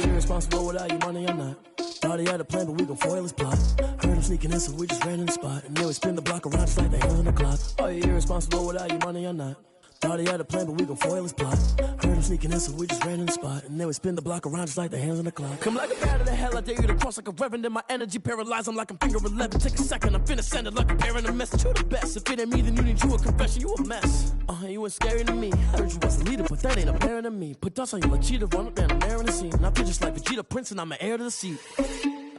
Irresponsible without your money or not. Thought he had a plan, but we gon' foil his plot. Heard him sneaking in, so we just ran in the spot. And then we spin the block around just like the hands on the clock. Are you irresponsible without your money or not? Thought he had a plan, but we gon' foil his plot. Heard him sneaking in, so we just ran in the spot. And then we spin the block around just like the hands on the clock. Come like a bat of the hell, I dare you to cross like a reverend. In my energy paralyzed, I'm like I'm finger 11. Take a second, I'm finna send it like a parent a message to the best. If it ain't me, then you need you a confession, you a mess. You ain't scary to me. Heard you was a leader, but that ain't apparent to me. Put dust on you like cheetah, run up down, I'm air in the scene. I feel just like Vegeta Prince, and I'm an heir to the seat.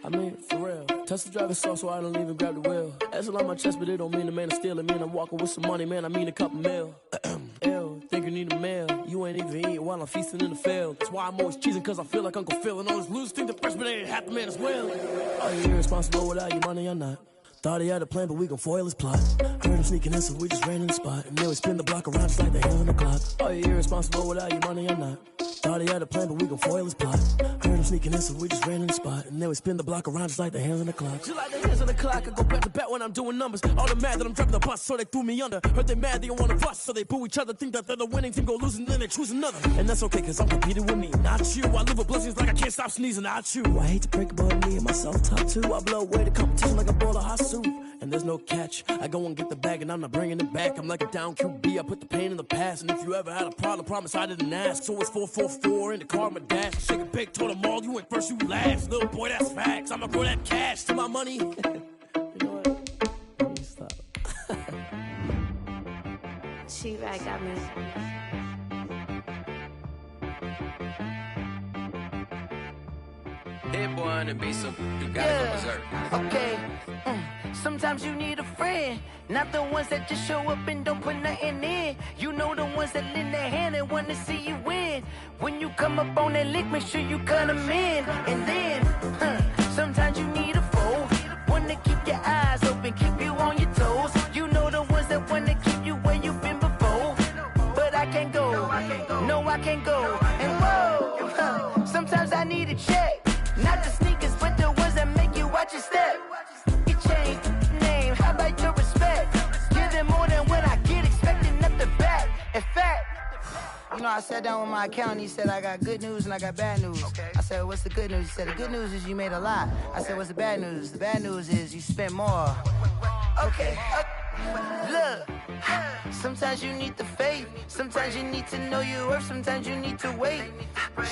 I mean, for real. Test the driver's soft so I don't even grab the wheel. That's on my chest, but it don't mean the man is stealing. Mean I'm walking with some money, man, I mean a couple mil. Ew, think you need a meal. You ain't even eating while I'm feasting in the field. That's why I'm always cheesing, cause I feel like Uncle Phil. And all this loose think the freshman ain't half the man as well. Are you irresponsible without your money or not? Thought he had a plan, but we gon' foil his plot. Heard him sneaking in, so we just ran in the spot. And then we spin the block around just like the hands on the clock. Are you irresponsible without your money or not? Thought he had a plan, but we gon' foil his plot. Heard him sneaking in, so we just ran in the spot. And then we spin the block around just like the hands on the clock. Just like the hands on the clock, I go back to back when I'm doing numbers. All the mad that I'm dropping the bus, so they threw me under. Heard they mad, they don't wanna bust, so they boo each other. Think that they're the winning team, go losing, then they choose another. And that's okay, cause I'm competing with me, not you. I live with blessings like I can't stop sneezing, not you. I hate to break it, but me and myself top two. I blow away the competition like a bowl of hot soup. And there's no catch, I go and get the bag and I'm not bringing it back. I'm like a down QB, I put the pain in the past. And if you ever had a problem, promise I didn't ask. So it's 444 in the car, my dash. Shake a big, told them all, you went first, you last. Little boy, that's facts, I'ma grow that cash to my money. You know what? Let me stop. She-Rag got me. Hit boy on the beat, so you gotta go berserk. Okay. Sometimes you need a friend, not the ones that just show up and don't put nothing in. You know the ones that lend their hand and want to see you win. When you come up on that lick, make sure you cut them in. And then, sometimes you need a foe, one to keep your eyes open, keep you on your toes. You know the ones that want to keep you where you've been before. But I can't go, no I can't go. And whoa, sometimes I need a check, not the sneakers, but the ones that make you watch your step. You change name, how about your respect? Give them more than what I get, expecting nothing back. In fact, you know, I sat down with my accountant, he said I got good news and I got bad news. I said, what's the good news? He said, the good news is you made a lot. I said, what's the bad news? The bad news is you spent more. Okay, look, sometimes you need the faith, sometimes you need to know your worth, sometimes you need to wait.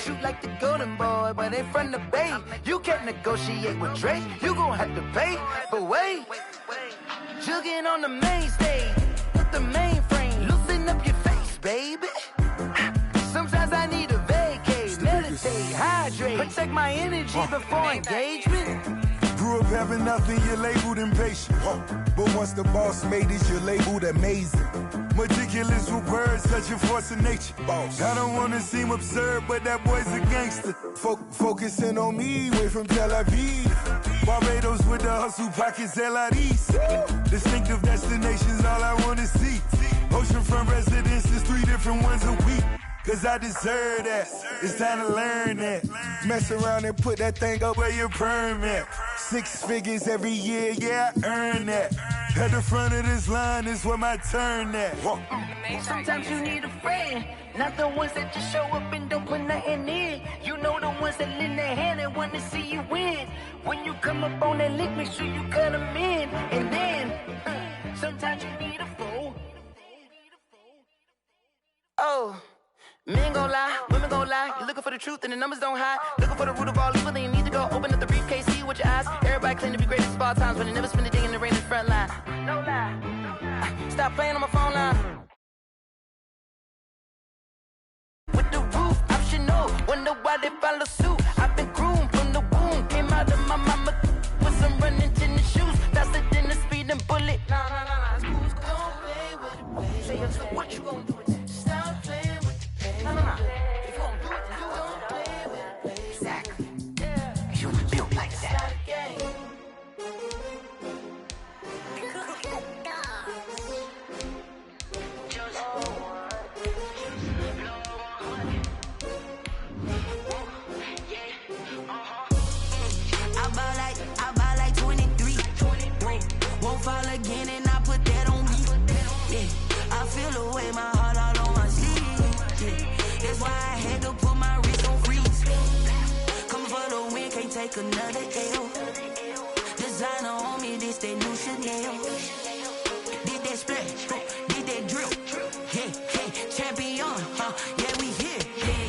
Shoot like the golden boy, but in front of the bay. You can't negotiate with Drake, you gon' have to pay. But wait, jugging on the main stage, with the mainframe, loosen up your face, baby. Sometimes I need a vacate, meditate, hydrate, protect my energy before engagement. Grew up having nothing, you're labeled impatient. But once the boss made it, you're labeled amazing. Meticulous with words, such a force of nature. I don't wanna seem absurd, but that boy's a gangster. Focusing on me, way from Tel Aviv. Barbados with the hustle, pockets LIDs. Distinctive destinations, all I wanna see. Oceanfront residences, 3 different ones a week. Cause I deserve that, it's time to learn that. Mess around and put that thing up where your perm at. 6 figures every year, yeah, I earn that. At the front of this line is where my turn at. Sometimes you need a friend, not the ones that just show up and don't put nothing in. You know the ones that lend their hand and want to see you win. When you come up on that lick, make sure you cut them in. And then, sometimes you need a fool. Oh. Men gon' lie, women gon' lie. You're looking for the truth and the numbers don't hide. Looking for the root of all evil, then you need to go open up the briefcase, see with your eyes. Everybody claim to be greatest of all times, but they never spend a day in the rain in the front line. No lie. Stop playing on my phone line. With the roof, optional. Wonder why they follow suit. I've been groomed from the womb. Came out of my mama with some running tennis shoes. Faster than the speeding bullet. Nah. Who's gon' play with it, baby? Say, so what you gon' do with it? Stop playing with it. No. If you don't do it, then you don't play with it. Exactly. Yeah. You were built like that. I buy like 23. Won't fall again and I put that on me. Yeah. I feel the way my heart all on my sleeve. That's why I had to put my wrist on freeze. Coming for the win, can't take another L. Designer on me, this that new Chanel. Did that splash, did that drill. Yeah, champion, yeah, we here.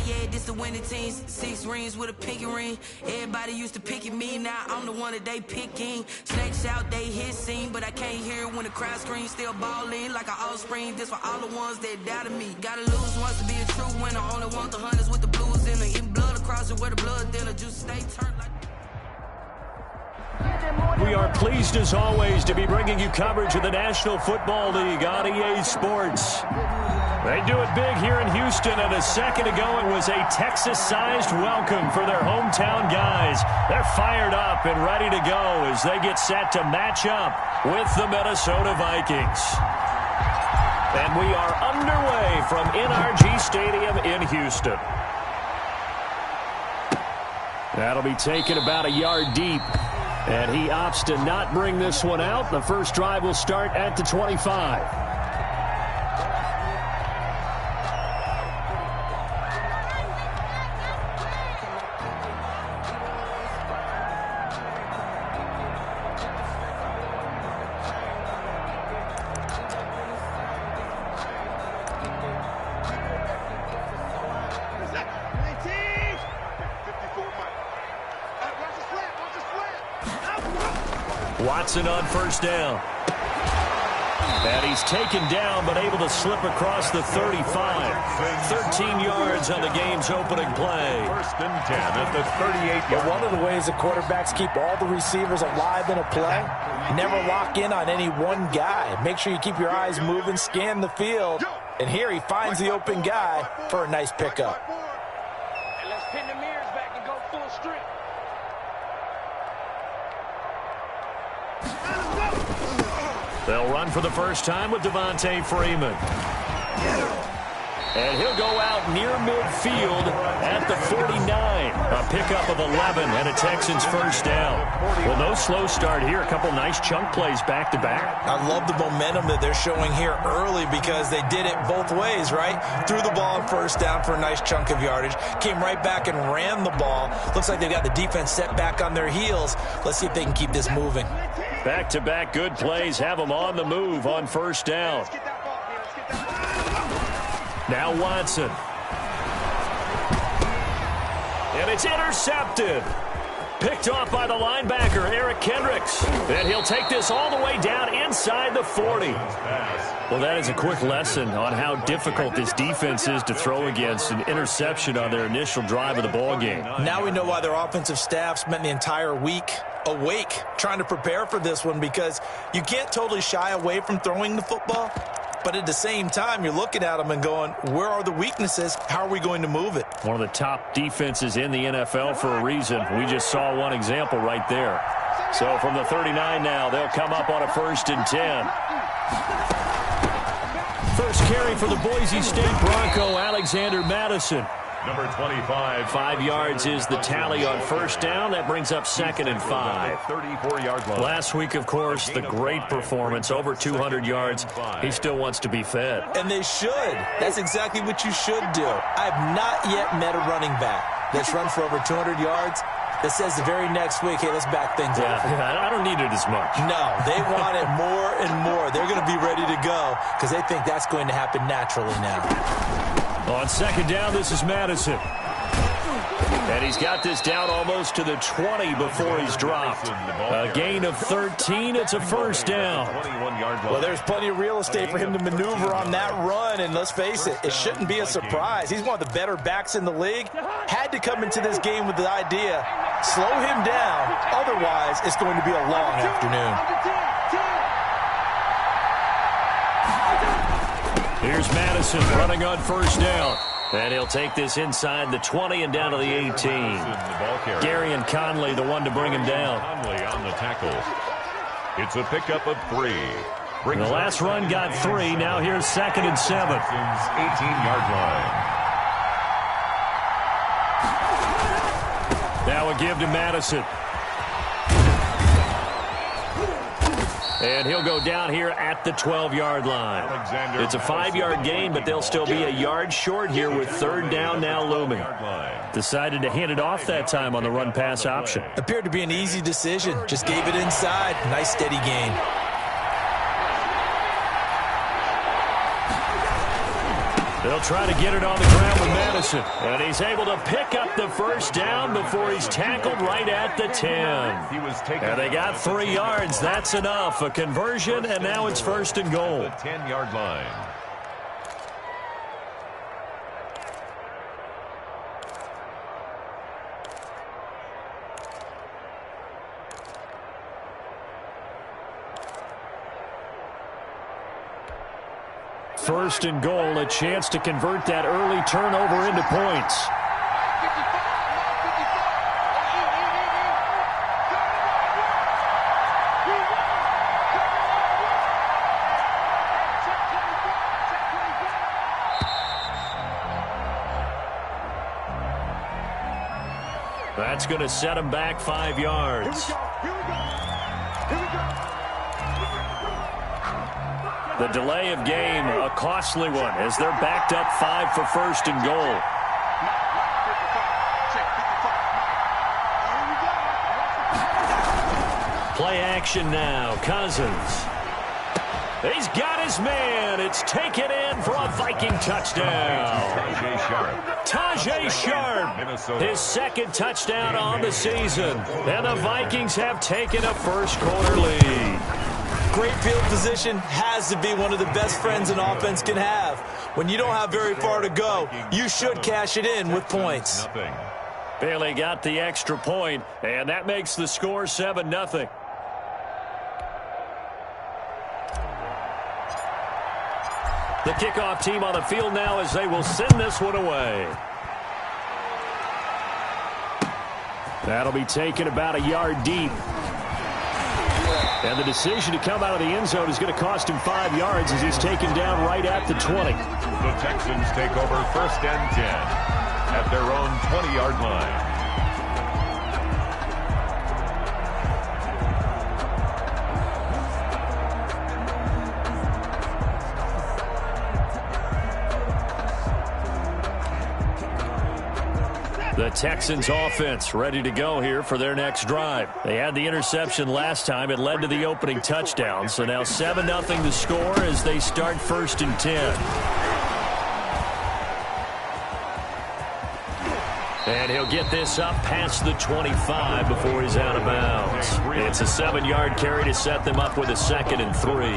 Yeah, this the winning teams. 6 rings with a pinky ring. Everybody used to pick at me, now I'm the one that they picking. Snakes out, they hit scene, but I can't hear when the crowd screams. Still balling like an offspring. This for all the ones that doubted me. Gotta lose once to be a true winner. Only want the hunters with the blues in it. Eating blood across it where the blood thinner. Just stay turned like. We are pleased as always to be bringing you coverage of the National Football League on EA Sports. They do it big here in Houston, and a second ago it was a Texas-sized welcome for their hometown guys. They're fired up and ready to go as they get set to match up with the Minnesota Vikings. And we are underway from NRG Stadium in Houston. That'll be taken about a yard deep. And he opts to not bring this one out. The first drive will start at the 25. Watson on first down. And he's taken down, but able to slip across the 35. 13 yards on the game's opening play. First and 10 at the 38-yard. One of the ways the quarterbacks keep all the receivers alive in a play, never lock in on any one guy. Make sure you keep your eyes moving, scan the field. And here he finds the open guy for a nice pickup. And let's pin the mirrors back and go full strength. They'll run for the first time with Devontae Freeman. And he'll go out near midfield at the 49. A pickup of 11 and a Texans first down. Well, no slow start here. A couple nice chunk plays back-to-back. I love the momentum that they're showing here early because they did it both ways, right? Threw the ball on first down for a nice chunk of yardage. Came right back and ran the ball. Looks like they've got the defense set back on their heels. Let's see if they can keep this moving. Back-to-back good plays have them on the move on first down. Now Watson. And it's intercepted. Picked off by the linebacker, Eric Kendricks. And he'll take this all the way down inside the 40. Well, that is a quick lesson on how difficult this defense is to throw against. An interception on their initial drive of the ballgame. Now we know why their offensive staff spent the entire week awake trying to prepare for this one, because you can't totally shy away from throwing the football. But at the same time, you're looking at them and going, where are the weaknesses? How are we going to move it? One of the top defenses in the NFL for a reason. We just saw one example right there. So from the 39 now, they'll come up on a 1st and 10. First carry for the Boise State Bronco, Alexander Madison. Number 25. 5 yards is the tally on 1st down. That brings up 2nd and 5. 34-yard line. Last week, of course, the great performance, over 200 yards. He still wants to be fed. And they should. That's exactly what you should do. I have not yet met a running back that's run for over 200 yards that says the very next week, hey, let's back things up. Yeah, I don't need it as much. No, they want it more and more. They're going to be ready to go because they think that's going to happen naturally now. On 2nd down, this is Madison. And he's got this down almost to the 20 before he's dropped. A gain of 13. It's a 1st down. Well, there's plenty of real estate for him to maneuver on that run. And let's face it, it shouldn't be a surprise. He's one of the better backs in the league. Had to come into this game with the idea, slow him down. Otherwise, it's going to be a long afternoon. Here's Madison running on 1st down. And he'll take this inside the 20 and down to the 18. Gary and Conley, the one to bring him down. Conley on the tackle. It's a pickup of 3. The last run got 3. Now here's 2nd and 7. 18-yard line. Now a give to Madison. And he'll go down here at the 12-yard line. It's a 5-yard gain, but they'll still be a yard short here with 3rd down now looming. Decided to hand it off that time on the run-pass option. Appeared to be an easy decision. Just gave it inside. Nice steady gain. They'll try to get it on the ground with Madison. And he's able to pick up the 1st down before he's tackled right at the 10. And they got 3 yards. That's enough. A conversion, and now it's 1st and goal. The 10-yard line. First and goal, a chance to convert that early turnover into points. That's going to set him back 5 yards. The delay of game, a costly one, as they're backed up 5 for 1st and goal. Play action now. Cousins. He's got his man. It's taken in for a Viking touchdown. Tajay Sharp, his 2nd touchdown on the season. And the Vikings have taken a first-quarter lead. Great field position has to be one of the best friends an offense can have. When you don't have very far to go, you should cash it in with points. Bailey got the extra point, and that makes the score 7-0. The kickoff team on the field now as they will send this one away. That'll be taken about a yard deep. And the decision to come out of the end zone is going to cost him 5 yards as he's taken down right at the 20. The Texans take over 1st and 10 at their own 20-yard line. The Texans offense ready to go here for their next drive. They had the interception last time. It led to the opening touchdown. So now 7-0 the score as they start 1st and 10. And he'll get this up past the 25 before he's out of bounds. It's a 7-yard carry to set them up with a 2nd and 3.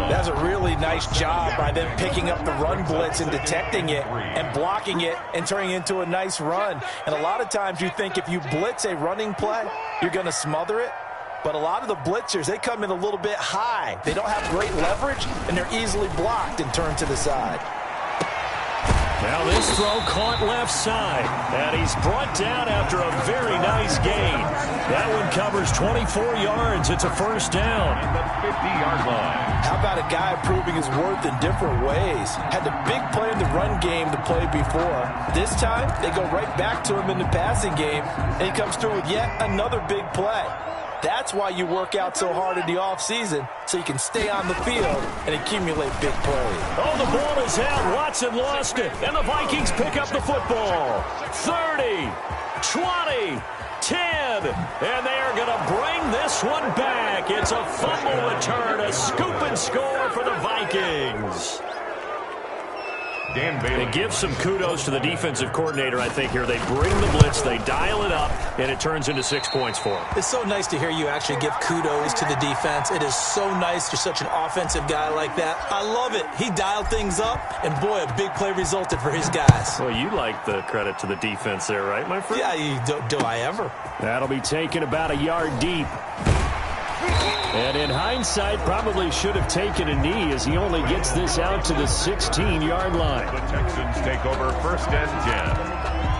That's a really nice job by them picking up the run blitz and detecting it and blocking it and turning it into a nice run. And a lot of times you think if you blitz a running play, you're going to smother it. But a lot of the blitzers, they come in a little bit high. They don't have great leverage, and they're easily blocked and turned to the side. Now this throw caught left side, and he's brought down after a very nice gain. That one covers 24 yards. It's a first down. And the 50-yard line. How about a guy proving his worth in different ways? Had the big play in the run game to play before. This time, they go right back to him in the passing game, and he comes through with yet another big play. That's why you work out so hard in the offseason, so you can stay on the field and accumulate big plays. Oh, the ball is out. Watson lost it, and the Vikings pick up the football. 30, 20, 10, and they are going to bring this one back. It's a fumble return, a scoop and score for the Vikings. Dan Bailey. They give some kudos to the defensive coordinator, I think, here. They bring the blitz, they dial it up, and it turns into 6 points for them. It's so nice to hear you actually give kudos to the defense. It is so nice you're such an offensive guy like that. I love it. He dialed things up, and boy, a big play resulted for his guys. Well, you like the credit to the defense there, right, my friend? Yeah, do I ever? That'll be taken about a yard deep. And in hindsight, probably should have taken a knee as he only gets this out to the 16-yard line. The Texans take over 1st and 10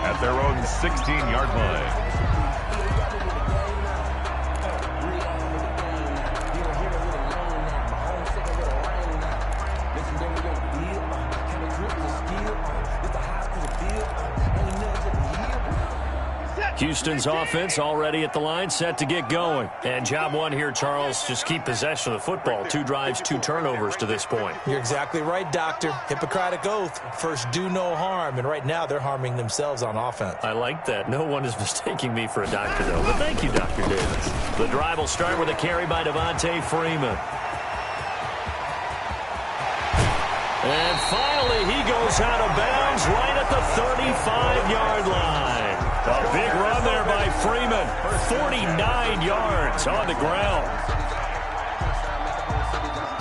at their own 16-yard line. Houston's offense already at the line, set to get going. And job one here, Charles, just keep possession of the football. 2 drives, 2 turnovers to this point. You're exactly right, Doctor. Hippocratic oath. First, do no harm. And right now, they're harming themselves on offense. I like that. No one is mistaking me for a doctor, though. But thank you, Dr. Davis. The drive will start with a carry by Devontae Freeman. And finally, he goes out of bounds right at the 35-yard line. A big run there by Freeman. 49 yards on the ground.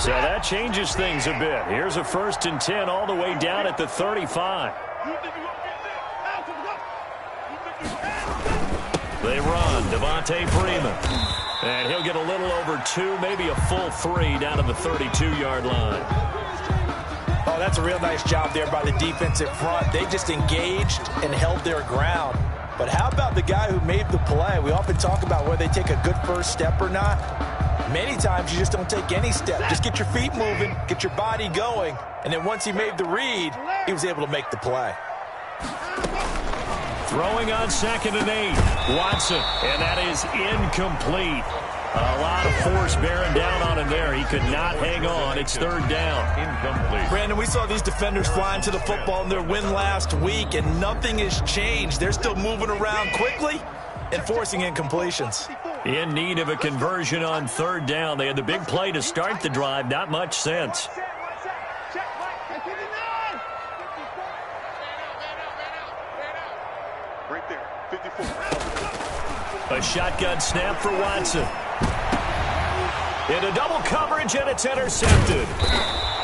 So that changes things a bit. Here's a 1st and 10 all the way down at the 35. They run. Devontae Freeman. And he'll get a little over 2, maybe a full 3 down to the 32-yard line. Oh, that's a real nice job there by the defensive front. They just engaged and held their ground. But how about the guy who made the play? We often talk about whether they take a good first step or not. Many times you just don't take any step. Just get your feet moving, get your body going, and then once he made the read, he was able to make the play. Throwing on 2nd and 8. Watson, and that is incomplete. A lot of force bearing down on him there. He could not hang on. It's 3rd down. Incomplete. Brandon, we saw these defenders flying to the football in their win last week, and nothing has changed. They're still moving around quickly and forcing incompletions. In need of a conversion on 3rd down. They had the big play to start the drive. Not much sense. Right there, 54. A shotgun snap for Watson. Into double coverage, and it's intercepted.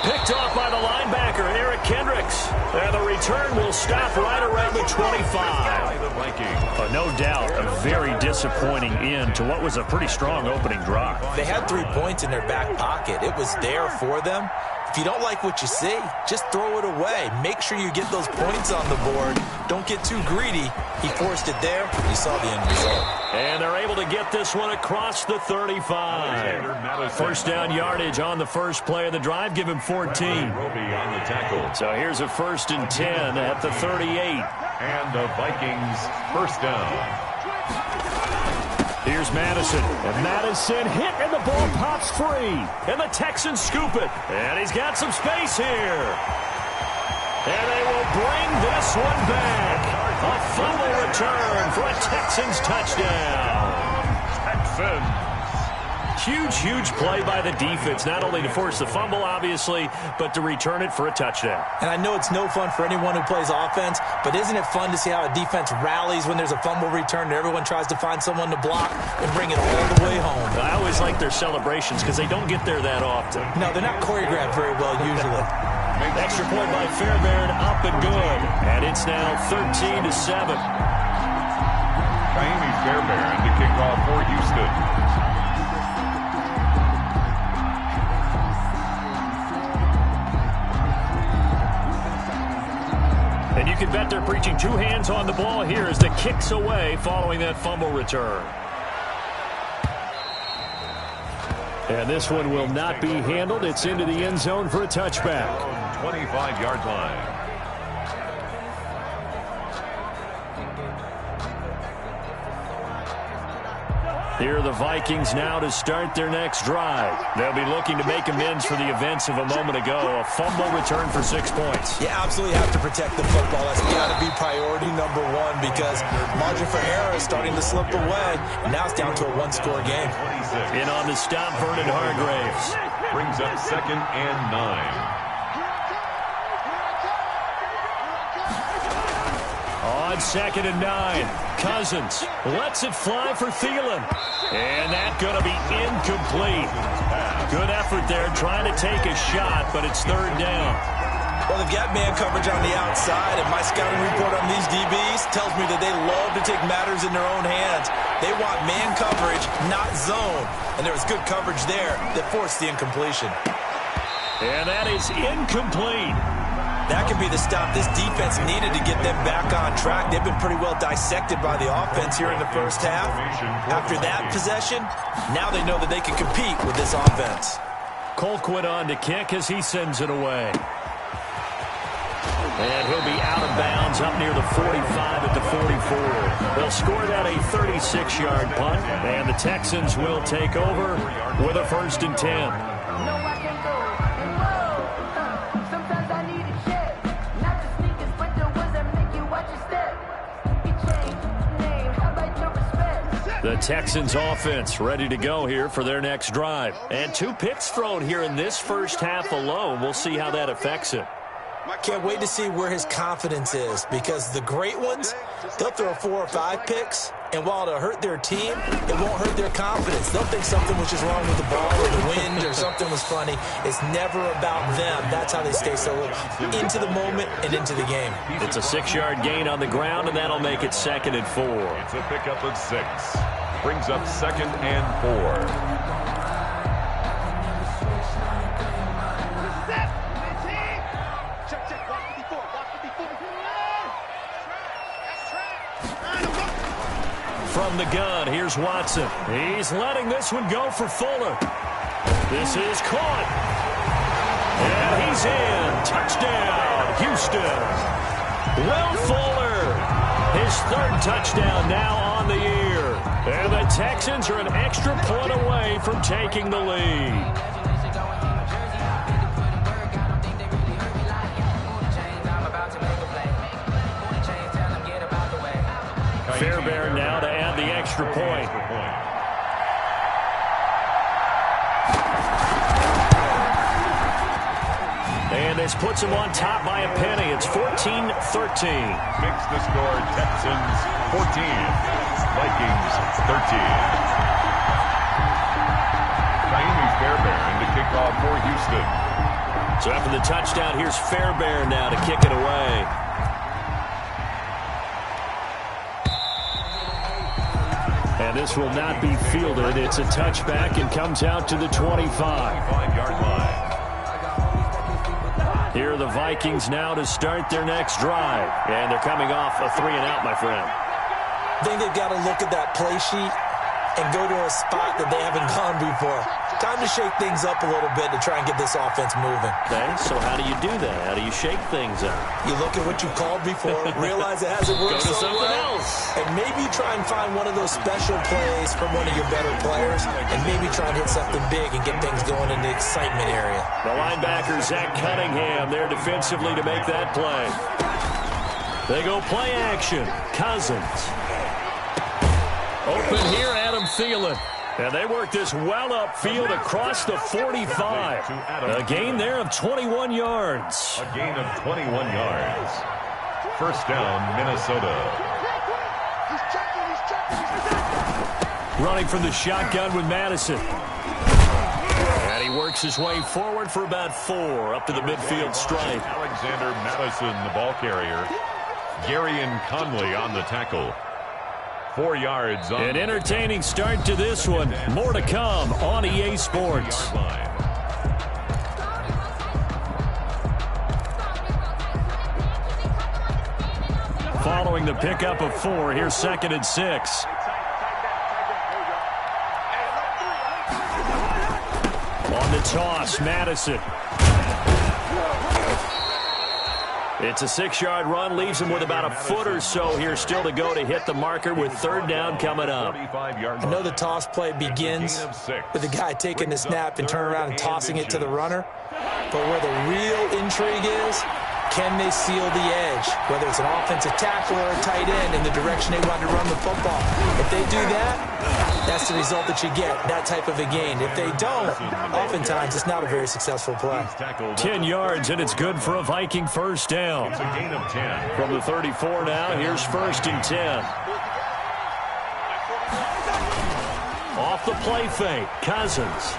Picked off by the linebacker, Eric Kendricks. And the return will stop right around the 25. No doubt, a very disappointing end to what was a pretty strong opening drive. They had 3 points in their back pocket. It was there for them. If you don't like what you see, just throw it away. Make sure you get those points on the board. Don't get too greedy. He forced it there. You saw the end result. And they're able to get this one across the 35. First down yardage on the first play of the drive. Give him 14. So here's a 1st and 10 at the 38. And the Vikings first down. Here's Madison, and Madison hit, and the ball pops free. And the Texans scoop it. And he's got some space here. And they will bring this one back. A fumble return for a Texans touchdown. Texans. Huge play by the defense, not only to force the fumble, obviously, but to return it for a touchdown. And I know it's no fun for anyone who plays offense, but isn't it fun to see how a defense rallies when there's a fumble return and everyone tries to find someone to block and bring it all the way home? I always like their celebrations because they don't get there that often. No, they're not choreographed very well usually. Extra point by Fairbairn, up and good. And it's now 13-7. Naomi Fairbairn to kick off for Houston. And you can bet they're preaching two hands on the ball here as the kick's away following that fumble return. And this one will not be handled. It's into the end zone for a touchback. 25-yard line. Here are the Vikings now to start their next drive. They'll be looking to make amends for the events of a moment ago. A fumble return for 6 points. You absolutely have to protect the football. That's got to be priority number one because margin for error is starting to slip away. And now it's down to a one-score game. In on the stop, Vernon Hargraves. Brings up 2nd and 9. On 2nd and 9, Cousins lets it fly for Thielen. And that's going to be incomplete. Good effort there trying to take a shot, but it's 3rd down. Well, they've got man coverage on the outside, and my scouting report on these DBs tells me that they love to take matters in their own hands. They want man coverage, not zone. And there was good coverage there that forced the incompletion. And that is incomplete. That could be the stop this defense needed to get them back on track. They've been pretty well dissected by the offense here in the first half. After that possession, now they know that they can compete with this offense. Colquitt on to kick as he sends it away. And he'll be out of bounds up near the 45 at the 44. They'll score that a 36-yard punt, and the Texans will take over with a 1st and 10. The Texans offense ready to go here for their next drive. And 2 picks thrown here in this first half alone. We'll see how that affects him. Can't wait to see where his confidence is because the great ones, they'll throw 4 or 5 picks, and while it'll hurt their team, it won't hurt their confidence. They'll think something was just wrong with the ball or the wind or something was funny. It's never about them. That's how they stay so into the moment and into the game. It's a 6-yard gain on the ground, and that'll make it 2nd and 4. It's a pickup of 6. Brings up 2nd and 4. From the gun, here's Watson. He's letting this one go for Fuller. This is caught. And he's in. Touchdown, Houston. Will Fuller, his 3rd touchdown now on the year. And the Texans are an extra point away from taking the lead. Fairbairn now to add the extra point. And this puts him on top by a penny. It's 14-13. Makes the score Texans 14, Vikings 13. Naomi Fairbairn to kick off for Houston. So after the touchdown, here's Fairbairn now to kick it away. And this will not be fielded. It's a touchback and comes out to the 25-yard line. Here are the Vikings now to start their next drive. And they're coming off a 3-and-out, my friend. I think they've got to look at that play sheet and go to a spot that they haven't gone before. Time to shake things up a little bit to try and get this offense moving. Okay, so how do you do that? How do you shake things up? You look at what you called before, realize it hasn't worked Go to so something well, else. and maybe try and find one of those special plays from one of your better players, and maybe try and hit something big and get things going in the excitement area. The linebacker, Zach Cunningham, there defensively to make that play. They go play action. Cousins. Open here, Adam Thielen. And they work this well upfield across the 45. A gain there of 21 yards. A gain of 21 yards. First down, Minnesota. Running from the shotgun with Madison. And he works his way forward for about 4 up to the midfield stripe. Alexander Madison, the ball carrier. Garion Conley on the tackle. 4 yards on. An entertaining start to this one. More to come on EA Sports. following the pickup of 4. Here's 2nd and 6. On the toss, Madison. It's a 6-yard run, leaves him with about a foot or so here still to go to hit the marker with 3rd down coming up. I know the toss play begins with the guy taking the snap and turning around and tossing it to the runner. But where the real intrigue is, can they seal the edge, whether it's an offensive tackle or a tight end, in the direction they want to run the football? If they do that, that's the result that you get, that type of a gain. If they don't, oftentimes it's not a very successful play. 10 yards, and it's good for a Viking 1st down. It's a gain of 10. From the 34 now, here's 1st and 10. Off the play fake, Cousins.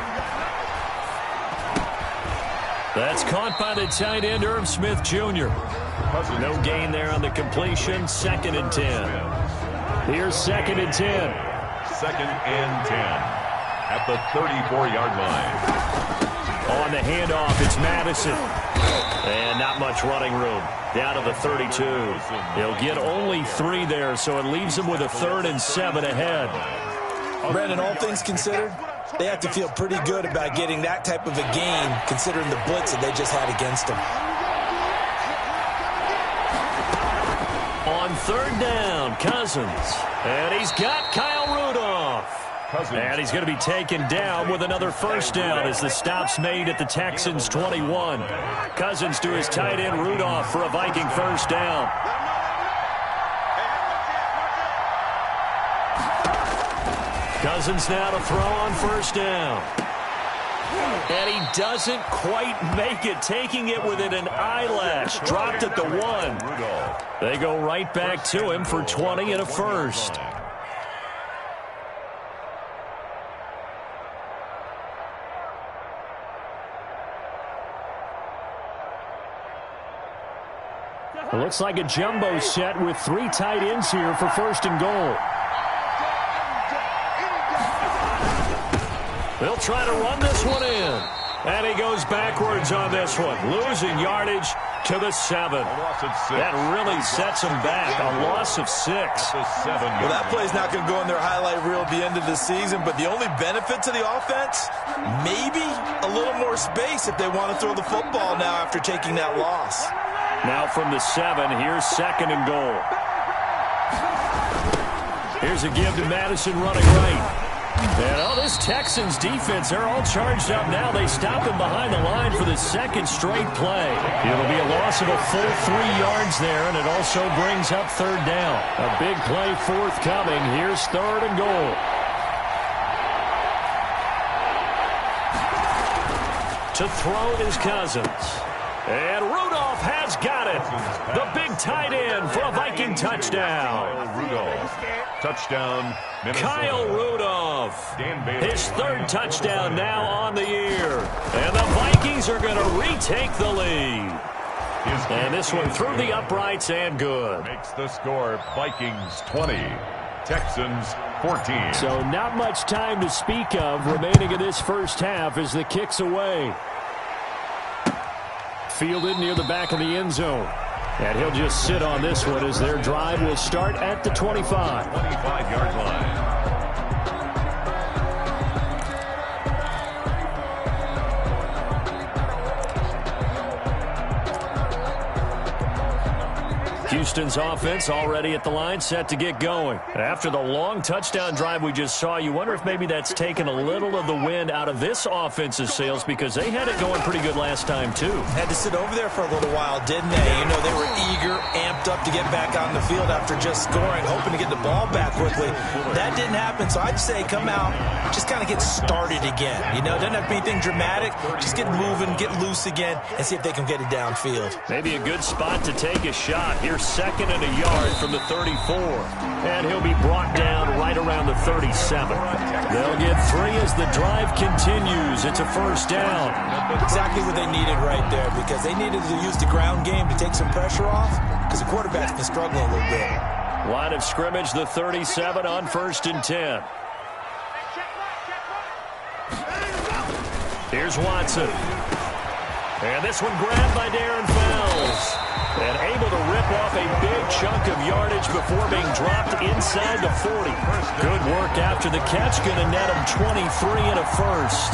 That's caught by the tight end, Irv Smith Jr. No gain there on the completion. 2nd and 10. Here's 2nd and 10. 2nd and 10 at the 34-yard line. On the handoff, it's Madison. And not much running room. Down to the 32. He'll get only 3 there, so it leaves him with a 3rd and 7 ahead. Brandon, all things considered, they have to feel pretty good about getting that type of a gain, considering the blitz that they just had against them. On 3rd down, Cousins. And he's got Kyle Rudolph. And he's going to be taken down with another 1st down as the stop's made at the Texans' 21. Cousins to his tight end, Rudolph, for a Viking 1st down. Cousins now to throw on 1st down. And he doesn't quite make it, taking it within an eyelash. Dropped at the 1. They go right back to him for 20 and a 1st. It looks like a jumbo set with 3 tight ends here for 1st and goal. They'll try to run this one in. And he goes backwards on this one. Losing yardage to the 7. That really sets him back. A loss of 6. Well, that play's not going to go in their highlight reel at the end of the season, but the only benefit to the offense, maybe a little more space if they want to throw the football now after taking that loss. Now from the 7, here's 2nd and goal. Here's a give to Madison running right. And this Texans defense, they're all charged up now. They stop him behind the line for the 2nd straight play. It'll be a loss of a full 3 yards there, and it also brings up 3rd down. A big play forthcoming. Here's 3rd and goal. To throw is Cousins. And Rudolph has got it. The big tight end for a Viking touchdown. Rudolph. Touchdown, Minnesota. Kyle Rudolph. His 3rd touchdown now on the year. And the Vikings are going to retake the lead. And this one through the uprights and good. Makes the score Vikings 20, Texans 14. So not much time to speak of remaining in this 1st half as the kick's away. Fielded near the back of the end zone. And he'll just sit on this one as their drive will start at the 25. 25-yard line. Houston's offense already at the line, set to get going. After the long touchdown drive we just saw, you wonder if maybe that's taken a little of the wind out of this offense's sails, because they had it going pretty good last time, too. Had to sit over there for a little while, didn't they? You know, they were eager, amped up to get back on the field after just scoring, hoping to get the ball back quickly. That didn't happen, so I'd say come out, just kind of get started again. You know, it doesn't have to be anything dramatic. Just get moving, get loose again, and see if they can get it downfield. Maybe a good spot to take a shot. Here's 2nd and a yard from the 34. And he'll be brought down right around the 37. They'll get 3 as the drive continues. It's a 1st down. Exactly what they needed right there, because they needed to use the ground game to take some pressure off, because the quarterback's been struggling a little bit. Line of scrimmage, the 37 on 1st and 10. Here's Watson. And this one grabbed by Darren Fells. And able to rip off a big chunk of yardage before being dropped inside the 40. Good work after the catch. Going to net him 23 and a first.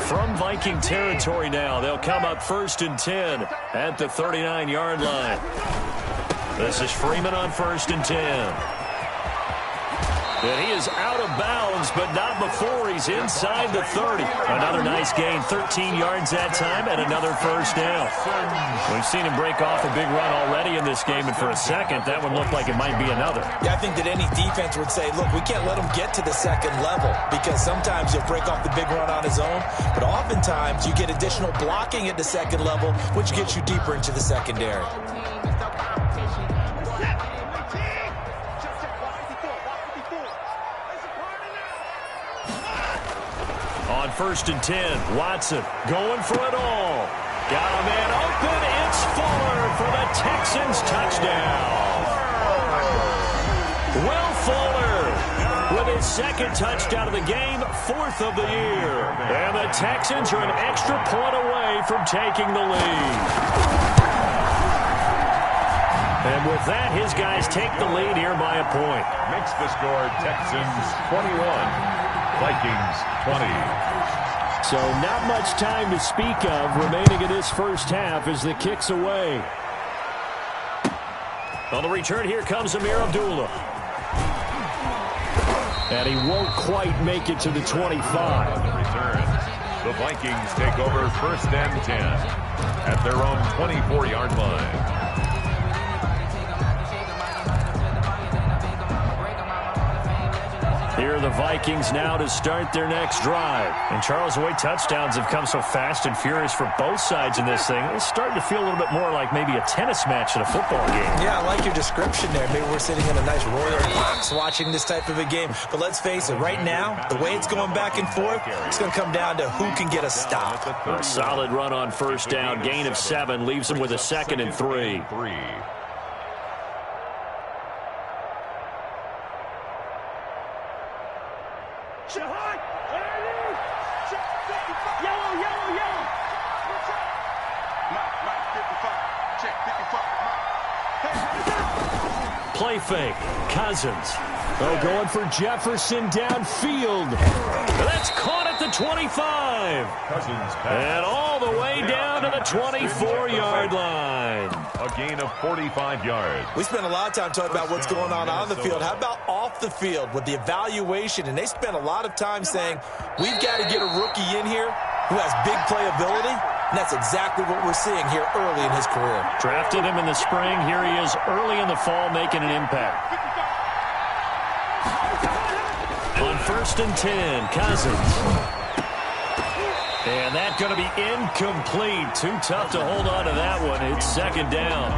From Viking territory now, they'll come up 1st and 10 at the 39-yard line. This is Freeman on 1st and 10. And he is out of bounds, but not before he's inside the 30. Another nice gain, 13 yards that time, and another first down. We've seen him break off a big run already in this game, and for a second, that one looked like it might be another. Yeah, I think that any defense would say, look, we can't let him get to the second level, because sometimes he'll break off the big run on his own, but oftentimes you get additional blocking at the second level, which gets you deeper into the secondary. On 1st and 10, Watson going for it all. Got a man open. It's Fuller for the Texans touchdown. Will Fuller with his second touchdown of the game, 4th of the year. And the Texans are an extra point away from taking the lead. And with that, his guys take the lead here by a point. Makes the score Texans 21. Vikings 20. So not much time to speak of remaining in this first half as the kick's away. On the return, here comes Amir Abdullah. And he won't quite make it to the 25. On the return, the Vikings take over 1st and 10 at their own 24-yard line. Here are the Vikings now to start their next drive. And Charles, the way touchdowns have come so fast and furious for both sides in this thing, it's starting to feel a little bit more like maybe a tennis match in a football game. Yeah, I like your description there. Maybe we're sitting in a nice royal box watching this type of a game. But let's face it, right now, the way it's going back and forth, it's going to come down to who can get a stop. A solid run on first down. Gain of 7 leaves him with a 2nd and 3. Play fake. Cousins. Oh, going for Jefferson downfield. That's caught at the 25. Cousins and all the way down to the 24-yard line. A gain of 45 yards. We spent a lot of time talking about what's going on the field. How about off the field with the evaluation? And they spent a lot of time saying, we've got to get a rookie in here who has big playability. And that's exactly what we're seeing here early in his career. Drafted him in the spring. Here he is early in the fall making an impact. On 1st and 10, Cousins. And that's going to be incomplete. Too tough to hold on to that one. It's 2nd down.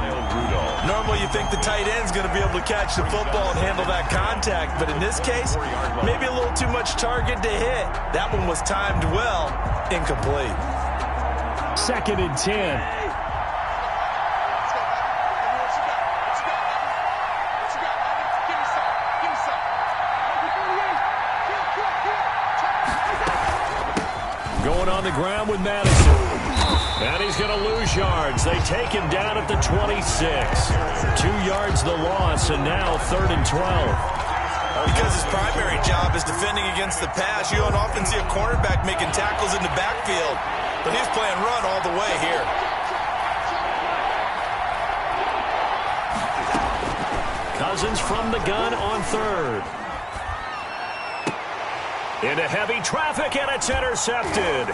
Normally you think the tight end's going to be able to catch the football and handle that contact. But in this case, maybe a little too much target to hit. That one was timed well. Incomplete. 2nd and 10. Going on the ground with Madison. And he's going to lose yards. They take him down at the 26. 2 yards the loss, and now 3rd and 12. Because his primary job is defending against the pass, you don't often see a cornerback making tackles in the backfield. But he's playing run all the way here. Cousins from the gun on 3rd. Into heavy traffic, and it's intercepted.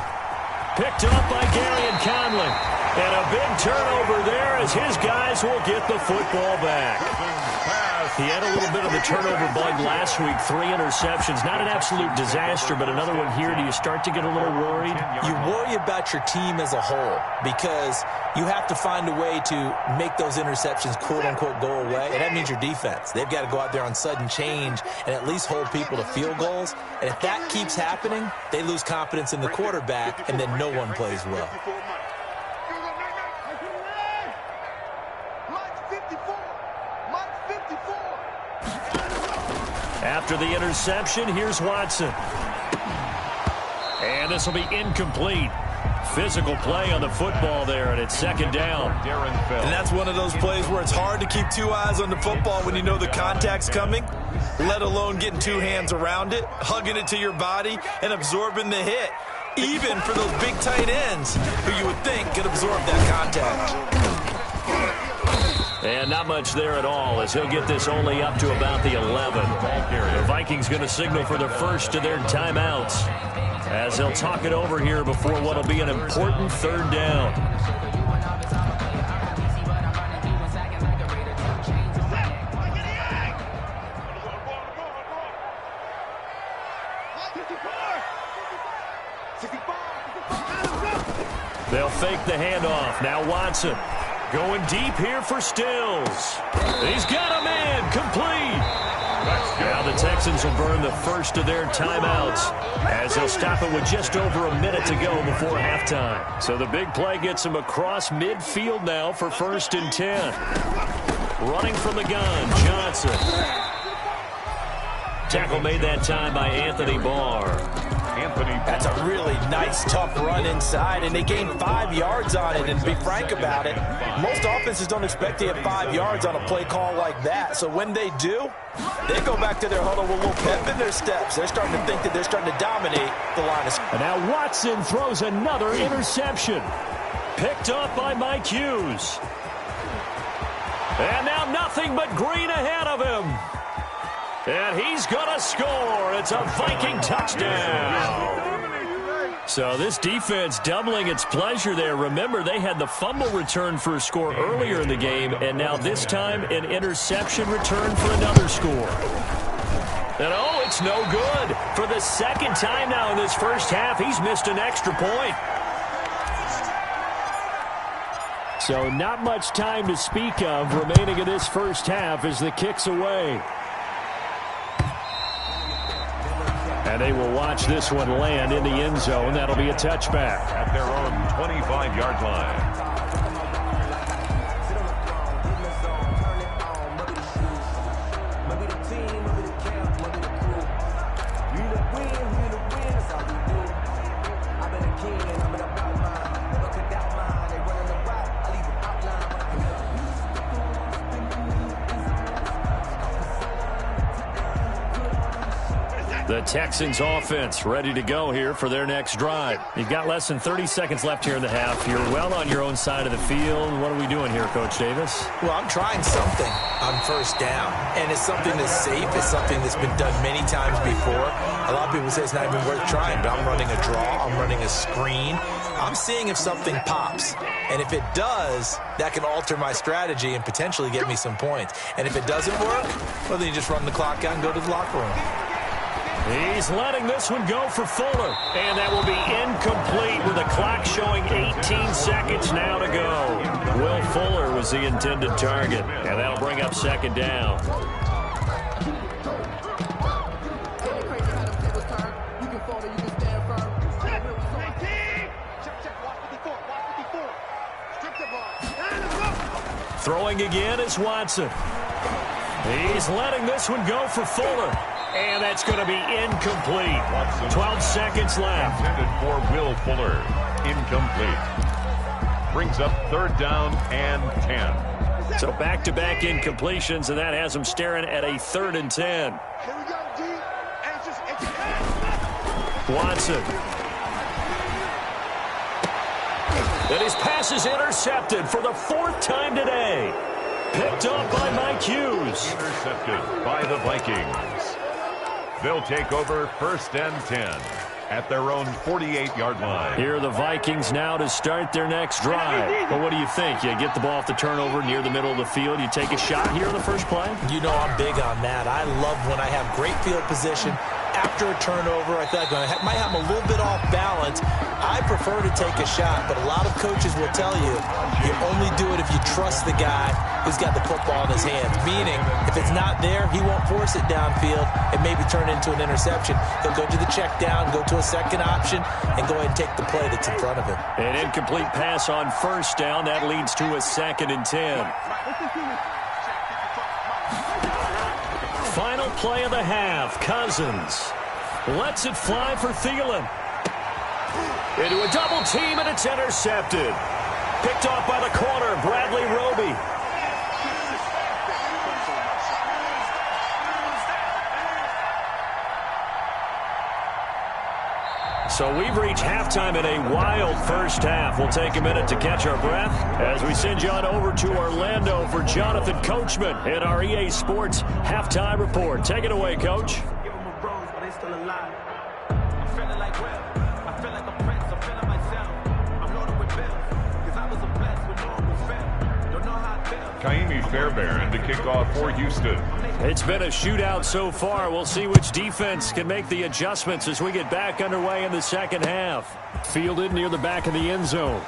Picked up by Gary Conley. And a big turnover there as his guys will get the football back. He had a little bit of the turnover bug last week. 3 interceptions. Not an absolute disaster, but another one here. Do you start to get a little worried? You worry about your team as a whole because you have to find a way to make those interceptions quote-unquote go away, and that means your defense. They've got to go out there on sudden change and at least hold people to field goals. And if that keeps happening, they lose confidence in the quarterback, and then no one plays well. After the interception, here's Watson. And this will be incomplete. Physical play on the football there, and it's second down. And that's one of those plays where it's hard to keep two eyes on the football when you know the contact's coming, let alone getting two hands around it, hugging it to your body, and absorbing the hit, even for those big tight ends who you would think could absorb that contact. And not much there at all, as he'll get this only up to about the 11. The Vikings going to signal for the first of their timeouts, as they'll talk it over here before what will be an important third down. They'll fake the handoff. Now Watson going deep here for Stills. He's got him in. Complete. Now the Texans will burn the first of their timeouts, as they'll stop it with just over a minute to go before halftime. So the big play gets him across midfield now for 1st and 10. Running from the gun, Johnson. Tackle made that time by Anthony Barr. That's a really nice, tough run inside, and they gained 5 yards on it. And to be frank about it, most offenses don't expect to get 5 yards on a play call like that. So when they do, they go back to their huddle with a little pep in their steps. They're starting to think that they're starting to dominate the line of scrimmage. And now Watson throws another interception. Picked up by Mike Hughes. And now nothing but green ahead of him. And he's going to score. It's a Viking touchdown. So this defense doubling its pleasure there. Remember, they had the fumble return for a score earlier in the game, and now this time an interception return for another score. And oh, it's no good. For the second time now in this first half, he's missed an extra point. So not much time to speak of remaining in this first half as the kick's away. And they will watch this one land in the end zone. That'll be a touchback. At their own 25-yard line. The Texans offense ready to go here for their next drive. You've got less than 30 seconds left here in the half. You're well on your own side of the field. What are we doing here, Coach Davis? Well, I'm trying something on first down, and it's something that's safe. It's something that's been done many times before. A lot of people say it's not even worth trying, but I'm running a draw. I'm running a screen. I'm seeing if something pops. And if it does, that can alter my strategy and potentially get me some points. And if it doesn't work, well, then you just run the clock out and go to the locker room. He's letting this one go for Fuller. And that will be incomplete with the clock showing 18 seconds now to go. Will Fuller was the intended target. And that'll bring up second down. Throwing again is Watson. He's letting this one go for Fuller. And that's going to be incomplete. 12 seconds left. Intended for Will Fuller. Incomplete. Brings up third down and 10. So back-to-back incompletions, and that has him staring at a 3rd and 10. Watson. And his pass is intercepted for the 4th time today. Picked up by Mike Hughes. Intercepted by the Vikings. They'll take over 1st and 10 at their own 48-yard line. Here are the Vikings now to start their next drive. But what do you think? You get the ball off the turnover near the middle of the field. You take a shot here on the first play? You know I'm big on that. I love when I have great field position. After a turnover, I feel like I might have a little bit off balance. I prefer to take a shot, but a lot of coaches will tell you, you only do it if you trust the guy who's got the football in his hands. Meaning, if it's not there, he won't force it downfield and maybe turn it into an interception. He'll go to the check down, go to a second option, and go ahead and take the play that's in front of him. An incomplete pass on first down. That leads to a 2nd and 10. Final play of the half. Cousins lets it fly for Thielen. Into a double team, and it's intercepted. Picked off by the corner, Bradley Roby. So we've reached halftime in a wild first half. We'll take a minute to catch our breath as we send you on over to Orlando for Jonathan Coachman in our EA Sports Halftime Report. Take it away, Coach. Give them a rose, but they still alive. I'm feeling like well. I feel like a prince. I'm feeling myself. I'm loaded with bills. Because I was a blessed when no one was fair. Don't know how it feels. Kaimi Fairbairn to kick off for Houston. It's been a shootout so far. We'll see which defense can make the adjustments as we get back underway in the second half. Fielded near the back of the end zone.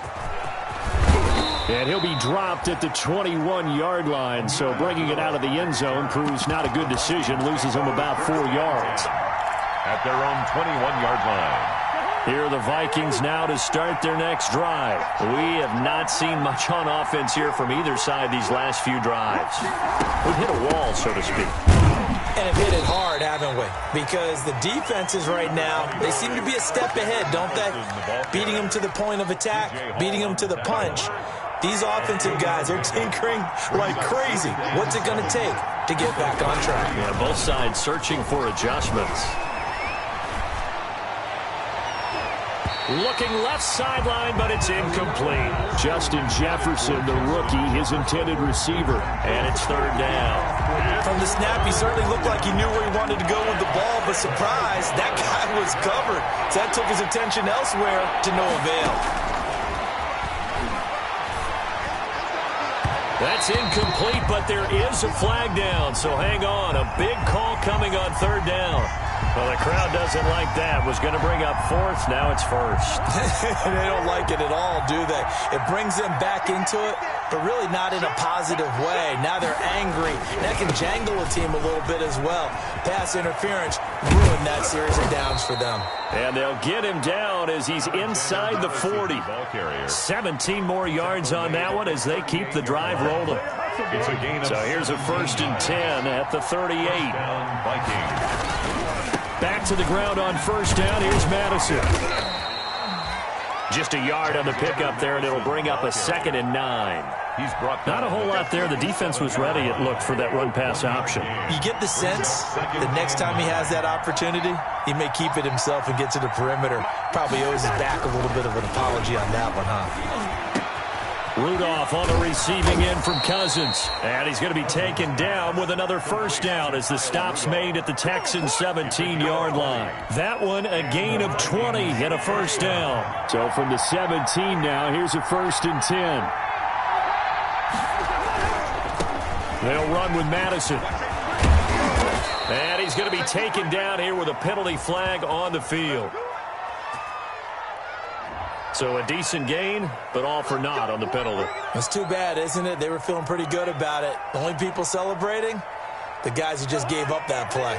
And he'll be dropped at the 21-yard line, so bringing it out of the end zone proves not a good decision. Loses him about 4 yards. At their own 21-yard line. Here are the Vikings now to start their next drive. We have not seen much on offense here from either side these last few drives. We've hit a wall, so to speak. And have hit it hard, haven't we? Because the defenses right now, they seem to be a step ahead, don't they? Beating them to the point of attack, beating them to the punch. These offensive guys are tinkering like crazy. What's it going to take to get back on track? Yeah, both sides searching for adjustments. Looking left sideline, but it's incomplete. Justin Jefferson, the rookie, his intended receiver. And it's third down. From the snap, he certainly looked like he knew where he wanted to go with the ball, but surprise, that guy was covered. So that took his attention elsewhere to no avail. That's incomplete, but there is a flag down, so hang on. A big call coming on third down. Well, the crowd doesn't like that. Was going to bring up fourth. Now it's first. They don't like it at all, do they? It brings them back into it, but really not in a positive way. Now they're angry. That can jangle a team a little bit as well. Pass interference ruined that series of downs for them. And they'll get him down as he's inside the 40. 17 more yards on that one as they keep the drive rolling. It's a gain of so here's a 1st and 10 at the 38. Vikings. Back to the ground on first down. Here's Madison. Just a yard on the pickup there, and it'll bring up a 2nd and 9. He's brought not a whole lot there. The defense was ready, it looked, for that run-pass option. You get the sense that next time he has that opportunity, he may keep it himself and get to the perimeter. Probably owes his back a little bit of an apology on that one, huh? Rudolph on the receiving end from Cousins. And he's going to be taken down with another first down as the stop's made at the Texans' 17-yard line. That one a gain of 20 and a first down. So from the 17 now, here's a 1st and 10. They'll run with Madison. And he's going to be taken down here with a penalty flag on the field. So a decent gain, but all for naught on the penalty. It's too bad, isn't it? They were feeling pretty good about it. The only people celebrating, the guys who just gave up that play.